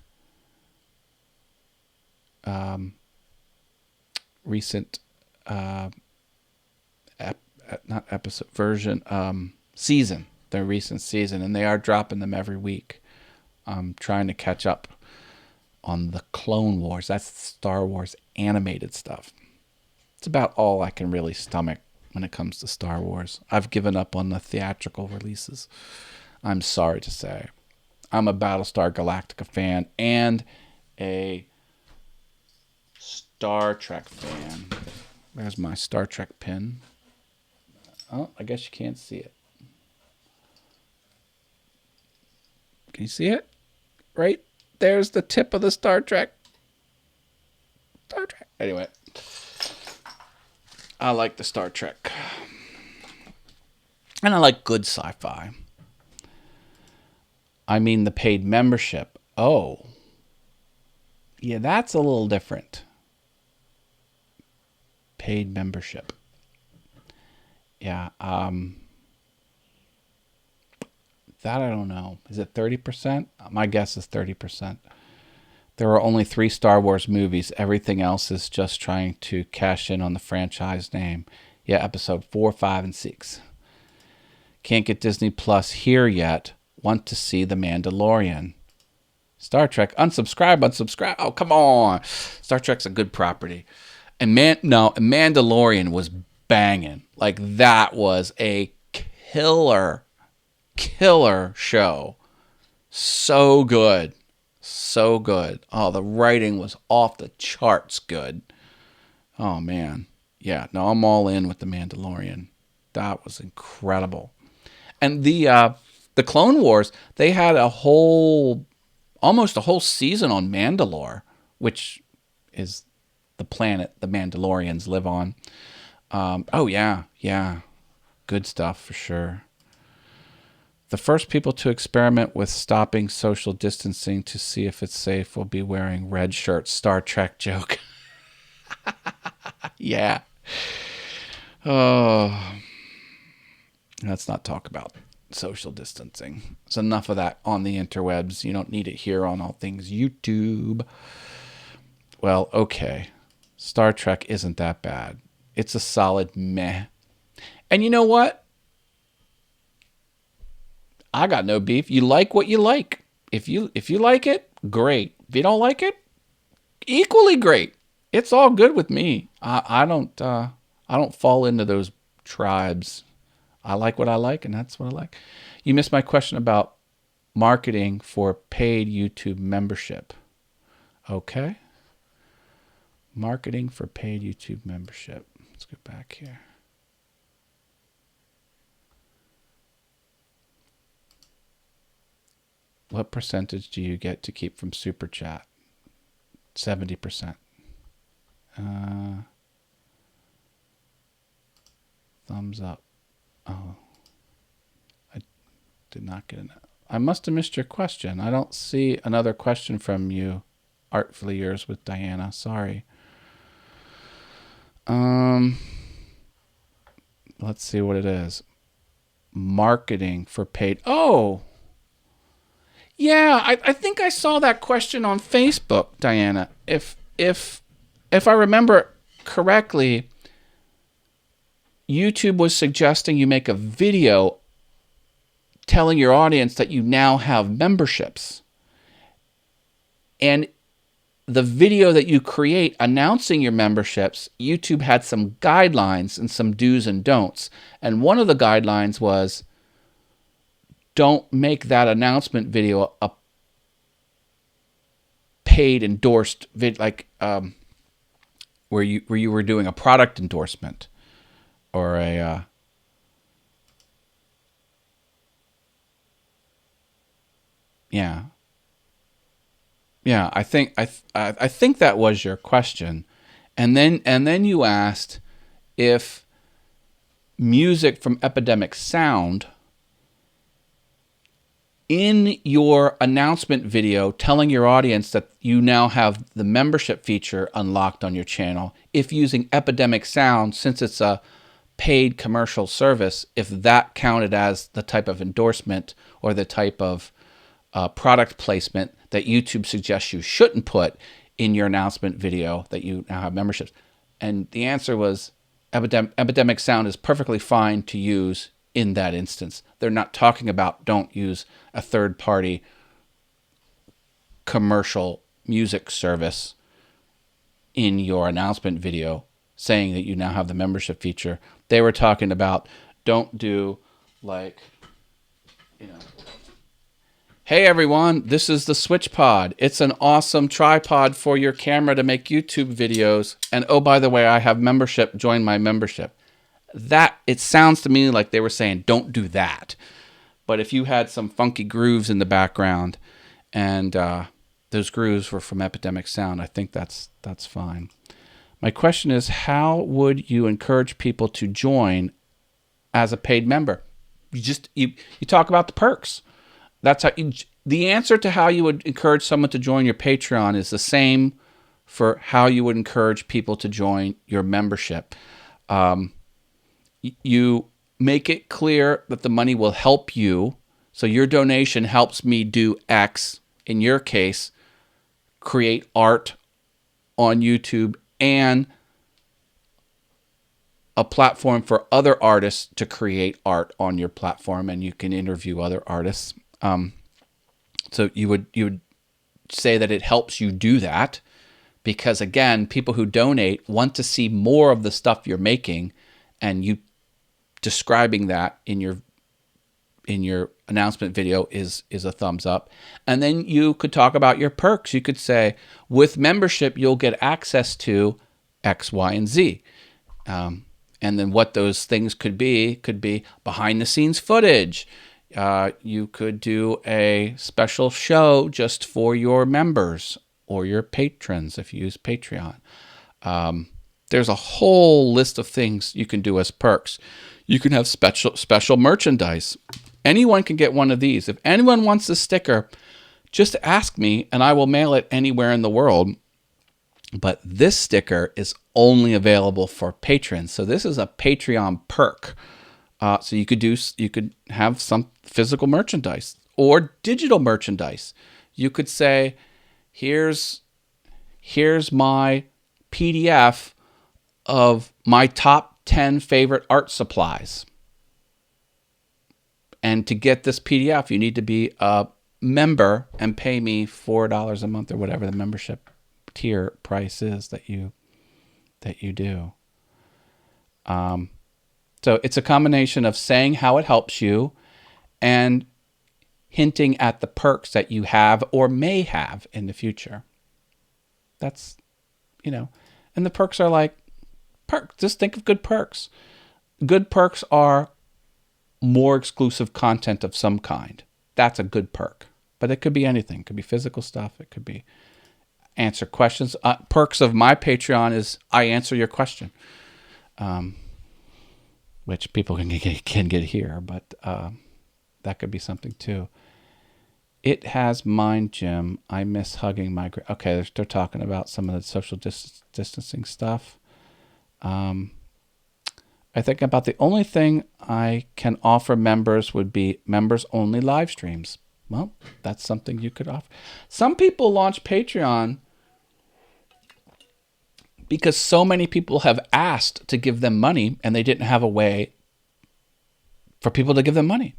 season, their recent season, and they are dropping them every week. I'm trying to catch up on the Clone Wars. That's Star Wars animated stuff. It's about all I can really stomach when it comes to Star Wars. I've given up on the theatrical releases. I'm sorry to say. I'm a Battlestar Galactica fan and a Star Trek fan. There's my Star Trek pin. Oh, I guess you can't see it. Can you see it? Right? There's the tip of the Star Trek. Star Trek. Anyway. I like the Star Trek. And I like good sci-fi. I mean the paid membership. Oh. Yeah, that's a little different. Paid membership. Yeah. That I don't know. Is it 30%? My guess is 30%. There are only 3 Star Wars movies. Everything else is just trying to cash in on the franchise name. Yeah, episode 4, 5, and 6. Can't get Disney Plus here yet. Want to see The Mandalorian. Star Trek. Unsubscribe. Oh, come on. Star Trek's a good property. And Mandalorian was banging. Like, that was a killer show. So good. So good. Oh, the writing was off the charts good. Oh, man. Yeah, no, I'm all in with The Mandalorian. That was incredible. And the Clone Wars, they had almost a whole season on Mandalore, which is the planet the Mandalorians live on. Oh, yeah. Good stuff for sure. The first people to experiment with stopping social distancing to see if it's safe will be wearing red shirts. Star Trek joke. Yeah. Oh, let's not talk about social distancing. There's enough of that on the interwebs. You don't need it here on All Things YouTube. Well, okay. Star Trek isn't that bad. It's a solid meh. And you know what? I got no beef. You like what you like. If you like it, great. If you don't like it, equally great. It's all good with me. I don't fall into those tribes. I like what I like, and that's what I like. You missed my question about marketing for paid YouTube membership. Okay. Marketing for paid YouTube membership. Let's go back here. What percentage do you get to keep from Super Chat? 70%. Thumbs up. Oh. I did not get enough. I must have missed your question. I don't see another question from you. Artfully Yours with Diana. Sorry. Let's see what it is. Marketing for paid. Oh! Yeah, I think I saw that question on Facebook, Diana. If I remember correctly, YouTube was suggesting you make a video telling your audience that you now have memberships. And the video that you create announcing your memberships, YouTube had some guidelines and some do's and don'ts. And one of the guidelines was, don't make that announcement video a paid endorsed video, like where you were doing a product endorsement or a yeah. I think that was your question, and then you asked if music from Epidemic Sound in your announcement video telling your audience that you now have the membership feature unlocked on your channel, if using Epidemic Sound, since it's a paid commercial service, if that counted as the type of endorsement or the type of product placement that YouTube suggests you shouldn't put in your announcement video that you now have memberships. And the answer was Epidemic Sound is perfectly fine to use in that instance. They're not talking about don't use a third-party commercial music service in your announcement video saying that you now have the membership feature. They were talking about don't do like, hey everyone, this is the SwitchPod. It's an awesome tripod for your camera to make YouTube videos. And oh, by the way, I have membership. Join my membership. That, it sounds to me like they were saying, don't do that. But if you had some funky grooves in the background and those grooves were from Epidemic Sound, I think that's fine. My question is, how would you encourage people to join as a paid member? You talk about the perks. That's how the answer to how you would encourage someone to join your Patreon is the same for how you would encourage people to join your membership. You make it clear that the money will help you. So your donation helps me do X. In your case, create art on YouTube and a platform for other artists to create art on your platform, and you can interview other artists. So you would say that it helps you do that because, again, people who donate want to see more of the stuff you're making, and you describing that in your announcement video is a thumbs up. And then you could talk about your perks. You could say, with membership, you'll get access to X, Y, and Z. And then what those things could be behind the scenes footage. You could do a special show just for your members or your patrons if you use Patreon. There's a whole list of things you can do as perks. You can have special merchandise. Anyone can get one of these. If anyone wants a sticker, just ask me and I will mail it anywhere in the world. But this sticker is only available for patrons. So this is a Patreon perk. So you could have some physical merchandise or digital merchandise. You could say, here's my PDF of my top 10 favorite art supplies. And to get this PDF, you need to be a member and pay me $4 a month or whatever the membership tier price is that you do. So it's a combination of saying how it helps you and hinting at the perks that you have or may have in the future. That's, and the perks are like perks. Just think of good perks. Good perks are more exclusive content of some kind. That's a good perk. But it could be anything. It could be physical stuff. It could be answer questions. Perks of my Patreon is I answer your question, which people can get here, but that could be something too. It has mine, Jim. I miss hugging my... Okay, they're talking about some of the social distancing stuff. I think about the only thing I can offer members would be members-only live streams. Well, that's something you could offer. Some people launch Patreon because so many people have asked to give them money and they didn't have a way for people to give them money.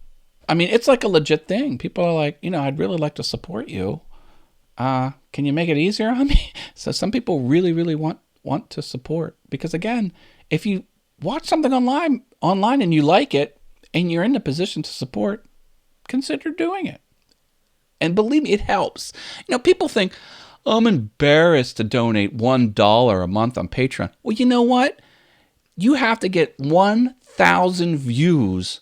I mean, it's like a legit thing. People are like, I'd really like to support you. Can you make it easier on me? So some people really, really want to support. Because again, if you watch something online and you like it and you're in the position to support, consider doing it. And believe me, it helps. People think, I'm embarrassed to donate $1 a month on Patreon. Well, you know what? You have to get 1,000 views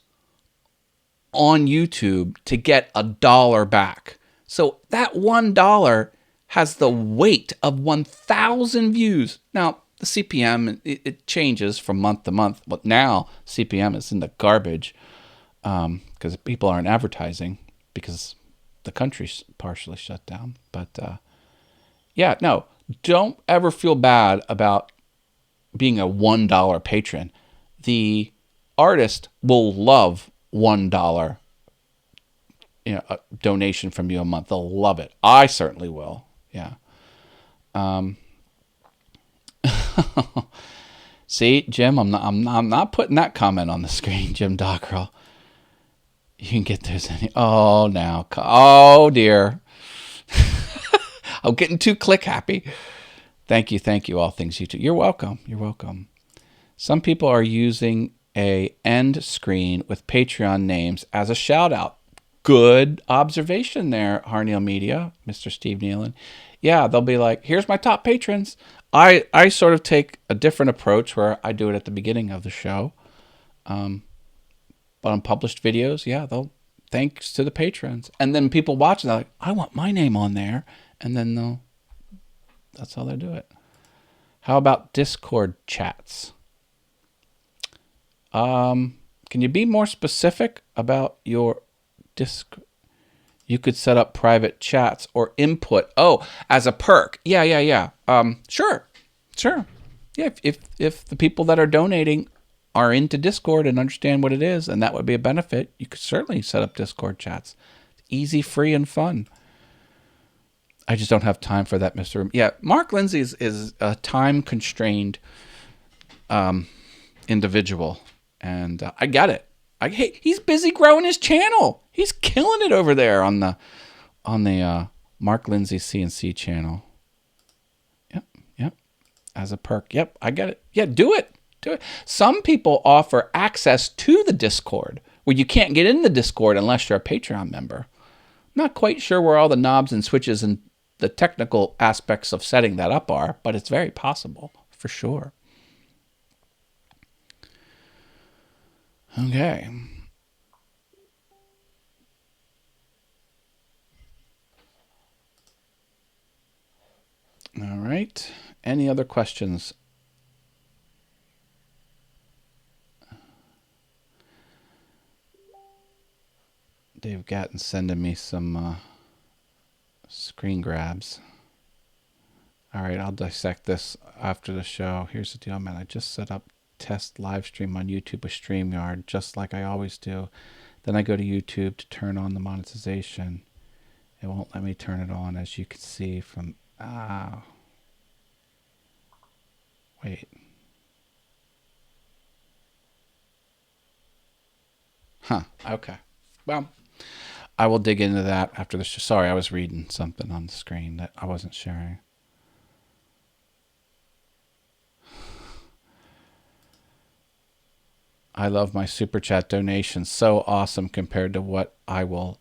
on YouTube to get $1 back. So that $1 has the weight of 1,000 views. Now, the CPM, it changes from month to month. But now CPM is in the garbage because people aren't advertising because the country's partially shut down. But no, don't ever feel bad about being a $1 patron. The artist will love $1 a donation from you a month. They'll love it. I certainly will. Yeah. See, Jim, I'm not putting that comment on the screen, Jim Dockrell. You can get those any. Oh, now. Oh, dear. I'm getting too click happy. Thank you, all things YouTube. You're welcome. Some people are using a end screen with Patreon names as a shout out. Good observation there, Harneal Media, Mr. Steve Nealon. Yeah, they'll be like, here's my top patrons. I sort of take a different approach where I do it at the beginning of the show. But on published videos, they'll thanks to the patrons. And then people watch it, they're like, I want my name on there. And then that's how they do it. How about Discord chats? Can you be more specific about your Discord? You could set up private chats or input. Oh, as a perk. Yeah. Sure. Yeah, if the people that are donating are into Discord and understand what it is, and that would be a benefit, you could certainly set up Discord chats. Easy, free, and fun. I just don't have time for that, Mr. Yeah, Mark Lindsay is a time-constrained individual, and I get it. He's busy growing his channel. He's killing it over there on the Mark Lindsay CNC channel. Yep. As a perk. Yep, I get it. Yeah, do it. Some people offer access to the Discord where you can't get in the Discord unless you're a Patreon member. Not quite sure where all the knobs and switches and the technical aspects of setting that up are, but it's very possible for sure. Okay. All right. Any other questions? Dave Gatton sending me some screen grabs. All right, I'll dissect this after the show. Here's the deal, man. I just set up test live stream on YouTube with StreamYard, just like I always do. Then I go to YouTube to turn on the monetization. It won't let me turn it on, as you can see from... Wait. Okay. Well, I will dig into that after the show. Sorry, I was reading something on the screen that I wasn't sharing. I love my Super Chat donations. So awesome compared to what I will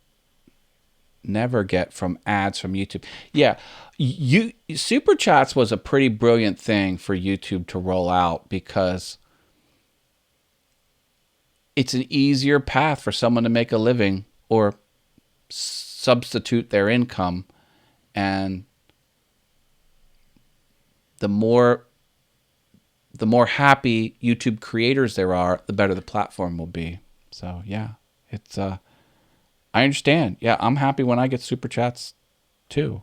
never get from ads from YouTube. Yeah, Super Chats was a pretty brilliant thing for YouTube to roll out because it's an easier path for someone to make a living or substitute their income. And the more happy YouTube creators there are, the better the platform will be. So yeah, it's I understand. Yeah, I'm happy when I get Super Chats too.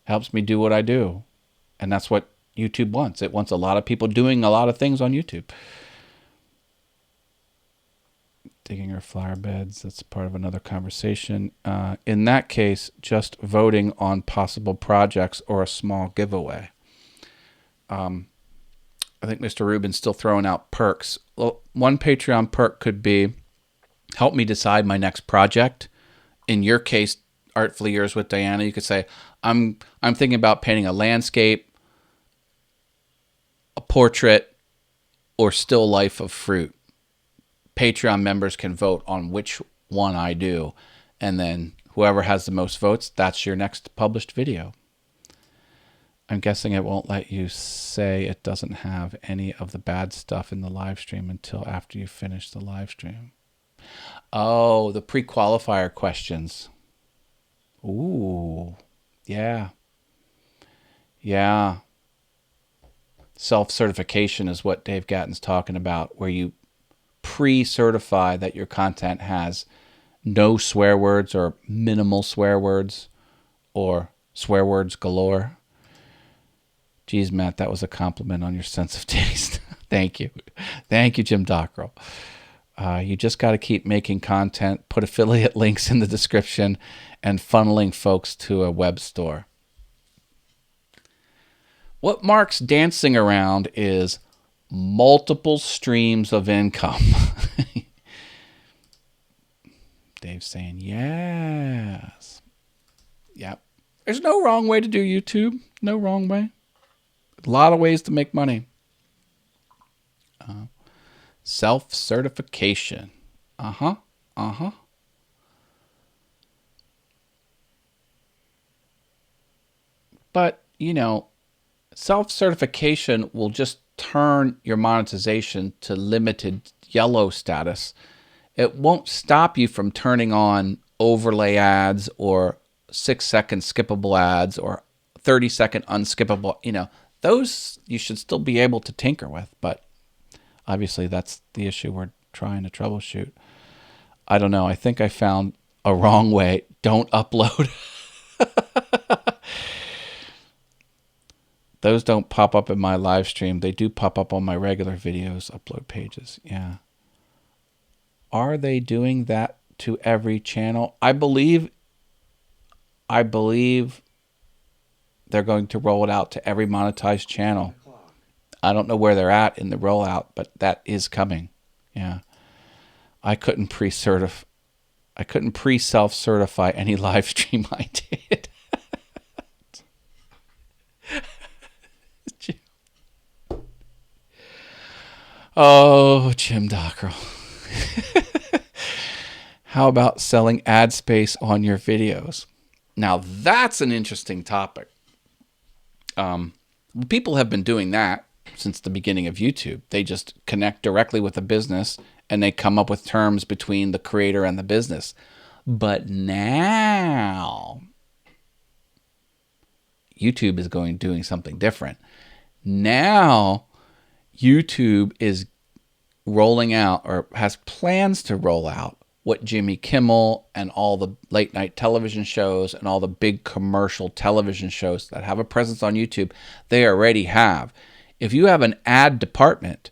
Helps me do what I do. And that's what YouTube wants. It wants a lot of people doing a lot of things on YouTube. Digging our flower beds, that's part of another conversation. In that case, just voting on possible projects or a small giveaway. I think Mr. Rubin's still throwing out perks. Well, one Patreon perk could be help me decide my next project. In your case, Artfully Yours with Diana, you could say, I'm thinking about painting a landscape, a portrait, or still life of fruit. Patreon members can vote on which one I do. And then whoever has the most votes, that's your next published video. I'm guessing it won't let you say it doesn't have any of the bad stuff in the live stream until after you finish the live stream. Oh, the pre-qualifier questions. Ooh, yeah. Yeah. Self-certification is what Dave Gatton's talking about, where you pre-certify that your content has no swear words or minimal swear words or swear words galore. Geez, Matt, that was a compliment on your sense of taste. Thank you. Thank you, Jim Dockrell. You just got to keep making content, put affiliate links in the description, and funneling folks to a web store. What Mark's dancing around is multiple streams of income. Dave's saying, yes. Yep. There's no wrong way to do YouTube. No wrong way. A lot of ways to make money. Self-certification. But, self-certification will just turn your monetization to limited yellow status. It won't stop you from turning on overlay ads or 6-second skippable ads or 30-second unskippable, those you should still be able to tinker with, but obviously that's the issue we're trying to troubleshoot. I don't know. I think I found a wrong way. Don't upload. Those don't pop up in my live stream. They do pop up on my regular videos, upload pages. Yeah. Are they doing that to every channel? I believe they're going to roll it out to every monetized channel. I don't know where they're at in the rollout, but that is coming. Yeah. I couldn't pre-self-certify any live stream I did. Oh, Jim Dockrell. How about selling ad space on your videos? Now, that's an interesting topic. People have been doing that since the beginning of YouTube. They just connect directly with the business and they come up with terms between the creator and the business. But now, YouTube is doing something different. Now, YouTube is rolling out, or has plans to roll out, what Jimmy Kimmel and all the late night television shows and all the big commercial television shows that have a presence on YouTube, they already have. If you have an ad department,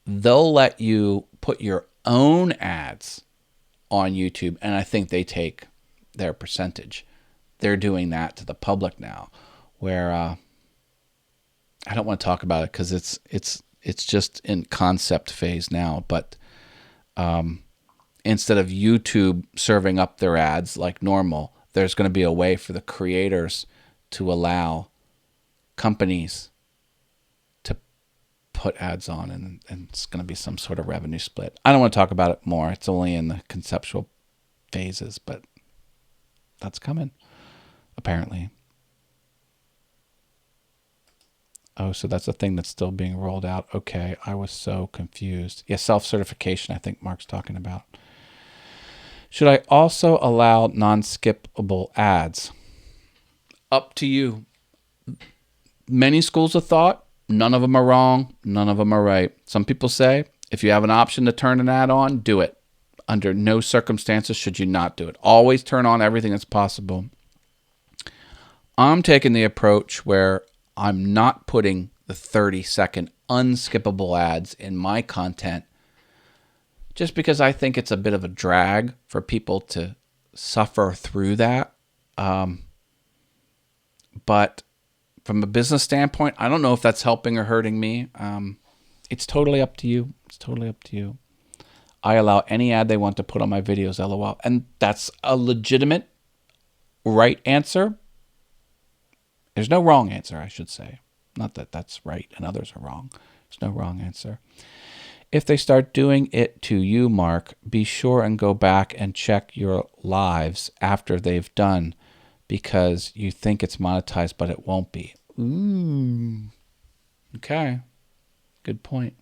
they'll let you put your own ads on YouTube, and I think they take their percentage. They're doing that to the public now, where I don't want to talk about it because it's just in concept phase now. But instead of YouTube serving up their ads like normal, there's going to be a way for the creators to allow companies to put ads on, and it's going to be some sort of revenue split. I don't want to talk about it more. It's only in the conceptual phases, but that's coming, apparently. Oh, so that's a thing that's still being rolled out. Okay, I was so confused. Yeah, self-certification, I think Mark's talking about. Should I also allow non-skippable ads? Up to you. Many schools of thought, none of them are wrong, none of them are right. Some people say, if you have an option to turn an ad on, do it. Under no circumstances should you not do it. Always turn on everything that's possible. I'm taking the approach where I'm not putting the 30-second unskippable ads in my content, just because I think it's a bit of a drag for people to suffer through that. But from a business standpoint, I don't know if that's helping or hurting me. It's totally up to you. It's totally up to you. I allow any ad they want to put on my videos, LOL. And that's a legitimate right answer. There's no wrong answer, I should say. Not that that's right and others are wrong. There's no wrong answer. If they start doing it to you, Mark, be sure and go back and check your lives after they've done, because you think it's monetized, but it won't be. Ooh. Okay. Good point.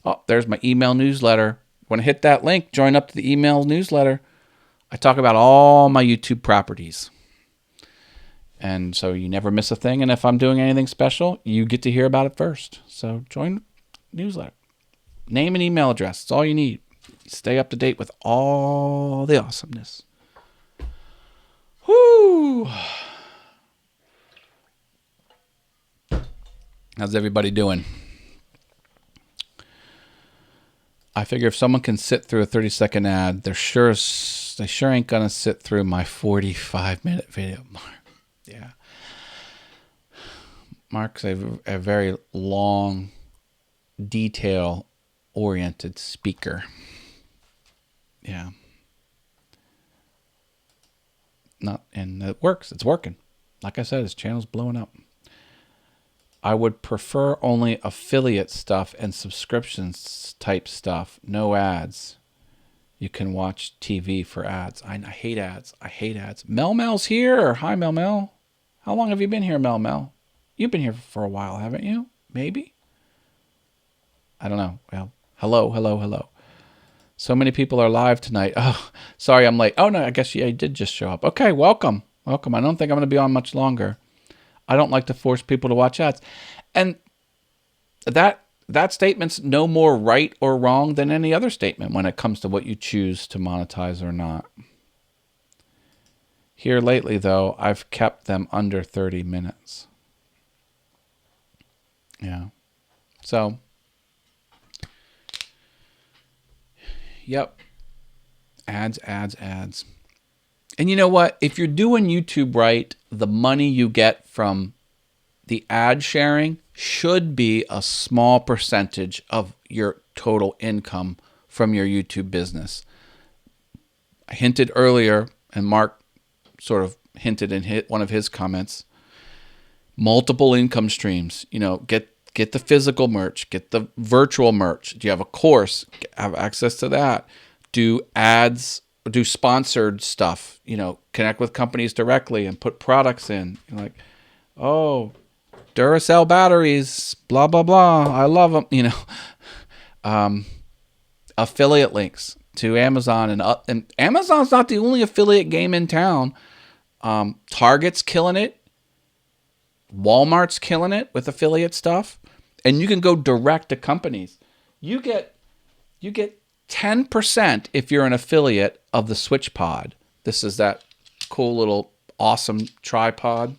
Oh, there's my email newsletter. Want to hit that link? Join up to the email newsletter. I talk about all my YouTube properties. And so you never miss a thing. And if I'm doing anything special, you get to hear about it first. So join the newsletter. Name and email address. It's all you need. Stay up to date with all the awesomeness. Whoo! How's everybody doing? I figure if someone can sit through a 30-second ad, they sure ain't gonna sit through my 45-minute video. Yeah. Mark's a very long, detail-oriented speaker. Yeah. And it works. It's working. Like I said, his channel's blowing up. I would prefer only affiliate stuff and subscriptions type stuff. No ads. You can watch TV for ads. I hate ads. I hate ads. Mel's here. Hi, Mel. How long have you been here, Mel? You've been here for a while, haven't you? Maybe? I don't know. Well, hello. So many people are live tonight. Oh, sorry I'm late. Oh, no, I guess you did just show up. Okay, welcome. I don't think I'm going to be on much longer. I don't like to force people to watch ads. And that statement's no more right or wrong than any other statement when it comes to what you choose to monetize or not. Here lately, though, I've kept them under 30 minutes. Yeah. So, yep. Ads. And you know what? If you're doing YouTube right, the money you get from the ad sharing should be a small percentage of your total income from your YouTube business. I hinted earlier, and Mark sort of hinted in one of his comments, multiple income streams. You know, get the physical merch, get the virtual merch. Do you have a course? Have access to that. Do ads, do sponsored stuff, you know, connect with companies directly and put products in. You're like, oh, Duracell batteries, blah, blah, blah. I love them, you know. Affiliate links to Amazon. And Amazon's not the only affiliate game in town. Target's killing it. Walmart's killing it with affiliate stuff, and you can go direct to companies. You get 10% if you're an affiliate of the Switch Pod. This is that cool little awesome tripod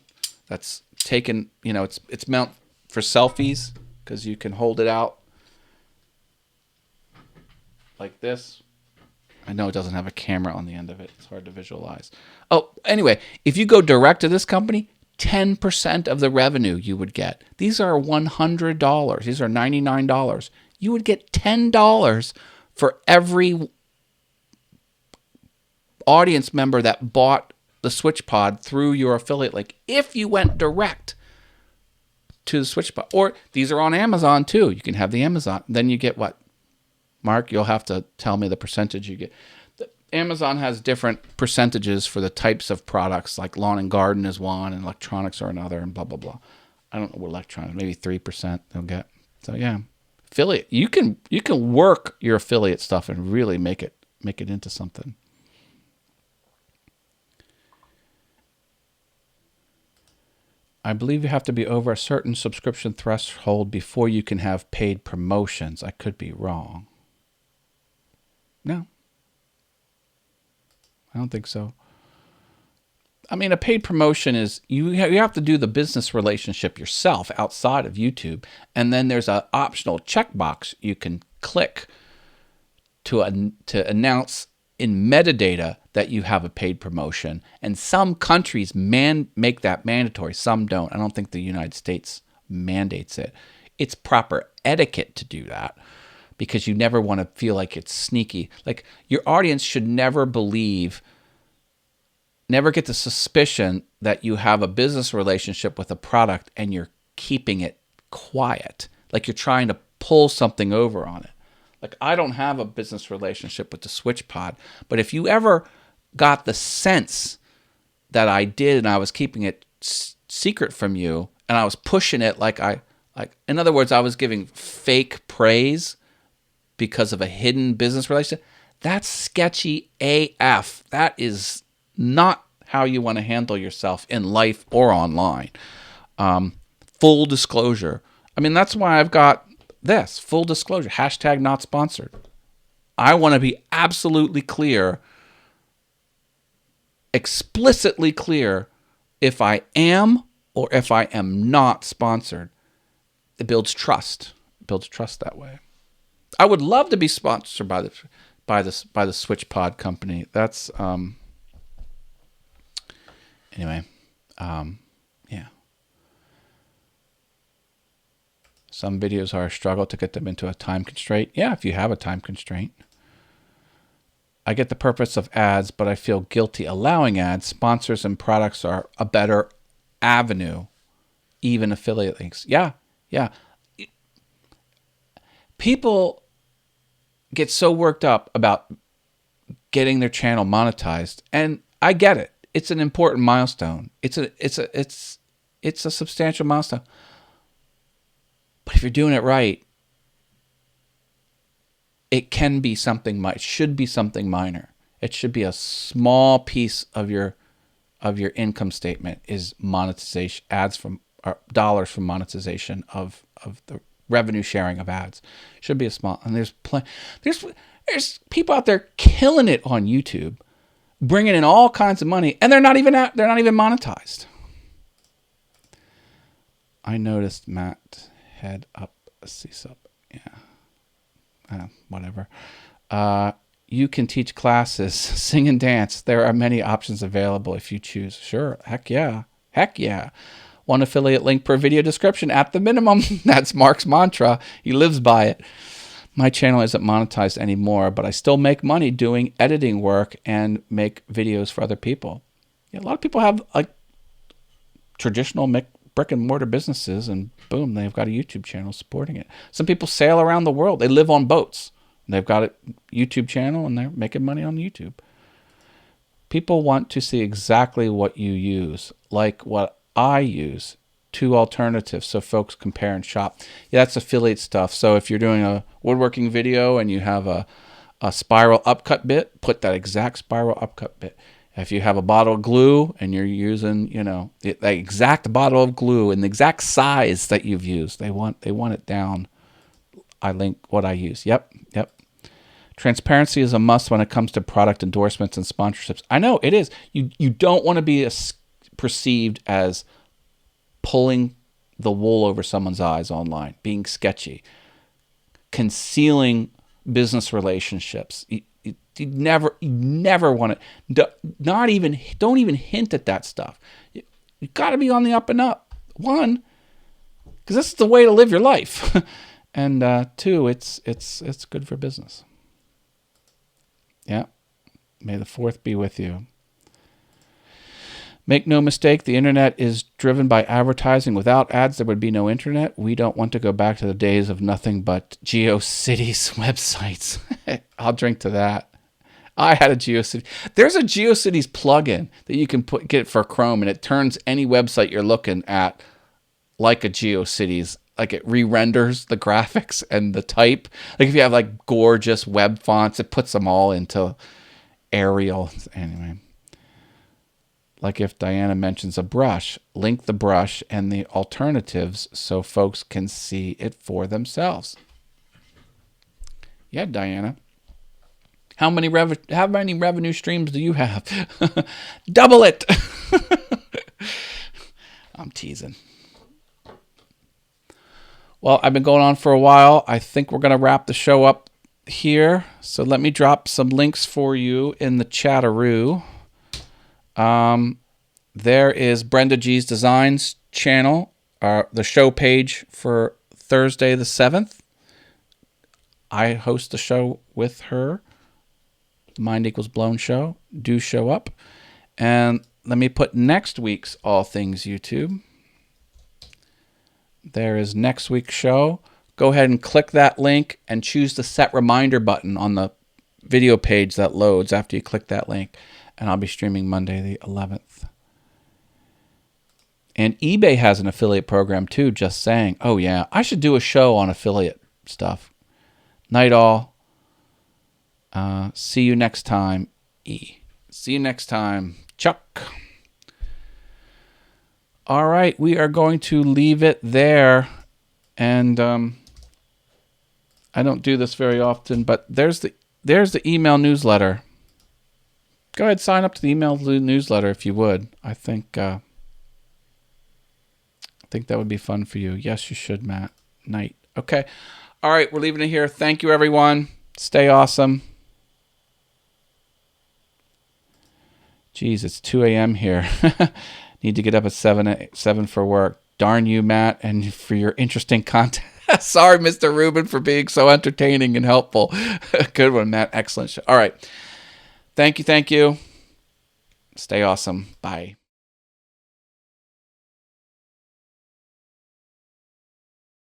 that's taken, it's meant for selfies because you can hold it out like this. I know it doesn't have a camera on the end of it. It's hard to visualize. Oh, anyway, if you go direct to this company, 10% of the revenue you would get. These are $100. These are $99. You would get $10 for every audience member that bought the Switch Pod through your affiliate link. If you went direct to the Switch Pod, or these are on Amazon too. You can have the Amazon. Then you get what? Mark, you'll have to tell me the percentage you get. Amazon has different percentages for the types of products, like lawn and garden is one, and electronics are another, and blah, blah, blah. I don't know what electronics, maybe 3% they'll get. So yeah, affiliate. You can work your affiliate stuff and really make it into something. I believe you have to be over a certain subscription threshold before you can have paid promotions. I could be wrong. No. I don't think so. I mean, a paid promotion is you have to do the business relationship yourself outside of YouTube, and then there's an optional checkbox you can click to announce in metadata that you have a paid promotion. And some countries make that mandatory. Some don't. I don't think the United States mandates it. It's proper etiquette to do that, because you never want to feel like it's sneaky. Like, your audience should never get the suspicion that you have a business relationship with a product and you're keeping it quiet. Like you're trying to pull something over on it. Like, I don't have a business relationship with the Switch Pod, but if you ever got the sense that I did and I was keeping it secret from you and I was pushing it in other words, I was giving fake praise because of a hidden business relationship, that's sketchy AF. That is not how you want to handle yourself in life or online. Full disclosure. I mean, that's why I've got this, full disclosure, hashtag not sponsored. I want to be absolutely clear, explicitly clear, if I am or if I am not sponsored. It builds trust. It builds trust that way. I would love to be sponsored by the Switch Pod company. That's anyway. Yeah. Some videos are a struggle to get them into a time constraint. Yeah, if you have a time constraint. I get the purpose of ads, but I feel guilty allowing ads. Sponsors and products are a better avenue, even affiliate links. Yeah. People get so worked up about getting their channel monetized, and I get it. It's an important milestone. It's a substantial milestone. But if you're doing it right, it can be something. It should be something minor. It should be a small piece of your income statement is monetization, ads from dollars from monetization of the revenue sharing of ads. Should be a small. And there's people out there killing it on YouTube, bringing in all kinds of money, and they're not even monetized. I noticed Matt had up a C-sub. Yeah. Whatever. You can teach classes, sing and dance. There are many options available if you choose. Sure. Heck yeah. One affiliate link per video description at the minimum. That's Mark's mantra. He lives by it. My channel isn't monetized anymore, but I still make money doing editing work and make videos for other people. Yeah, a lot of people have like traditional brick and mortar businesses, and boom, they've got a YouTube channel supporting it. Some people sail around the world. They live on boats. They've got a YouTube channel and they're making money on YouTube. People want to see exactly what you use, like what I use. 2 alternatives so folks compare and shop. Yeah, that's affiliate stuff. So if you're doing a woodworking video and you have a spiral upcut bit, put that exact spiral upcut bit. If you have a bottle of glue and you're using, the exact bottle of glue and the exact size that you've used, they want it down. I link what I use. Yep. Transparency is a must when it comes to product endorsements and sponsorships. I know it is. You don't want to be perceived as pulling the wool over someone's eyes online, being sketchy, concealing business relationships. You never want to. Don't even hint at that stuff. You got to be on the up and up. One, because this is the way to live your life, and two, it's good for business. Yeah. May the 4th be with you. Make no mistake, the internet is driven by advertising. Without ads, there would be no internet. We don't want to go back to the days of nothing but GeoCities websites. I'll drink to that. I had a GeoCities. There's a GeoCities plugin that you can get for Chrome, and it turns any website you're looking at like a GeoCities. Like it re-renders the graphics and the type. Like if you have like gorgeous web fonts, it puts them all into Arial. Anyway, like if Diana mentions a brush, link the brush and the alternatives so folks can see it for themselves. Yeah, Diana. How many revenue streams do you have? Double it. I'm teasing. Well, I've been going on for a while. I think we're going to wrap the show up here. So let me drop some links for you in the chatteroo. There is Brenda G's Designs channel, the show page for Thursday the 7th. I host the show with her, the Mind Equals Blown show. Do show up. And let me put next week's All Things YouTube. There is next week's show. Go ahead and click that link and choose the set reminder button on the video page that loads after you click that link. And I'll be streaming Monday the 11th. And eBay has an affiliate program too, just saying. Oh yeah, I should do a show on affiliate stuff. Night all. See you next time, E. See you next time, Chuck. All right, we are going to leave it there. And I don't do this very often, but there's the email newsletter. Go ahead, sign up to the email newsletter if you would. I think that would be fun for you. Yes, you should, Matt. Night. Okay. All right, we're leaving it here. Thank you, everyone. Stay awesome. Geez, it's 2 a.m. here. Need to get up at 7 for work. Darn you, Matt, and for your interesting content. Sorry, Mr. Rubin, for being so entertaining and helpful. Good one, Matt. Excellent show. All right. Thank you. Stay awesome. Bye.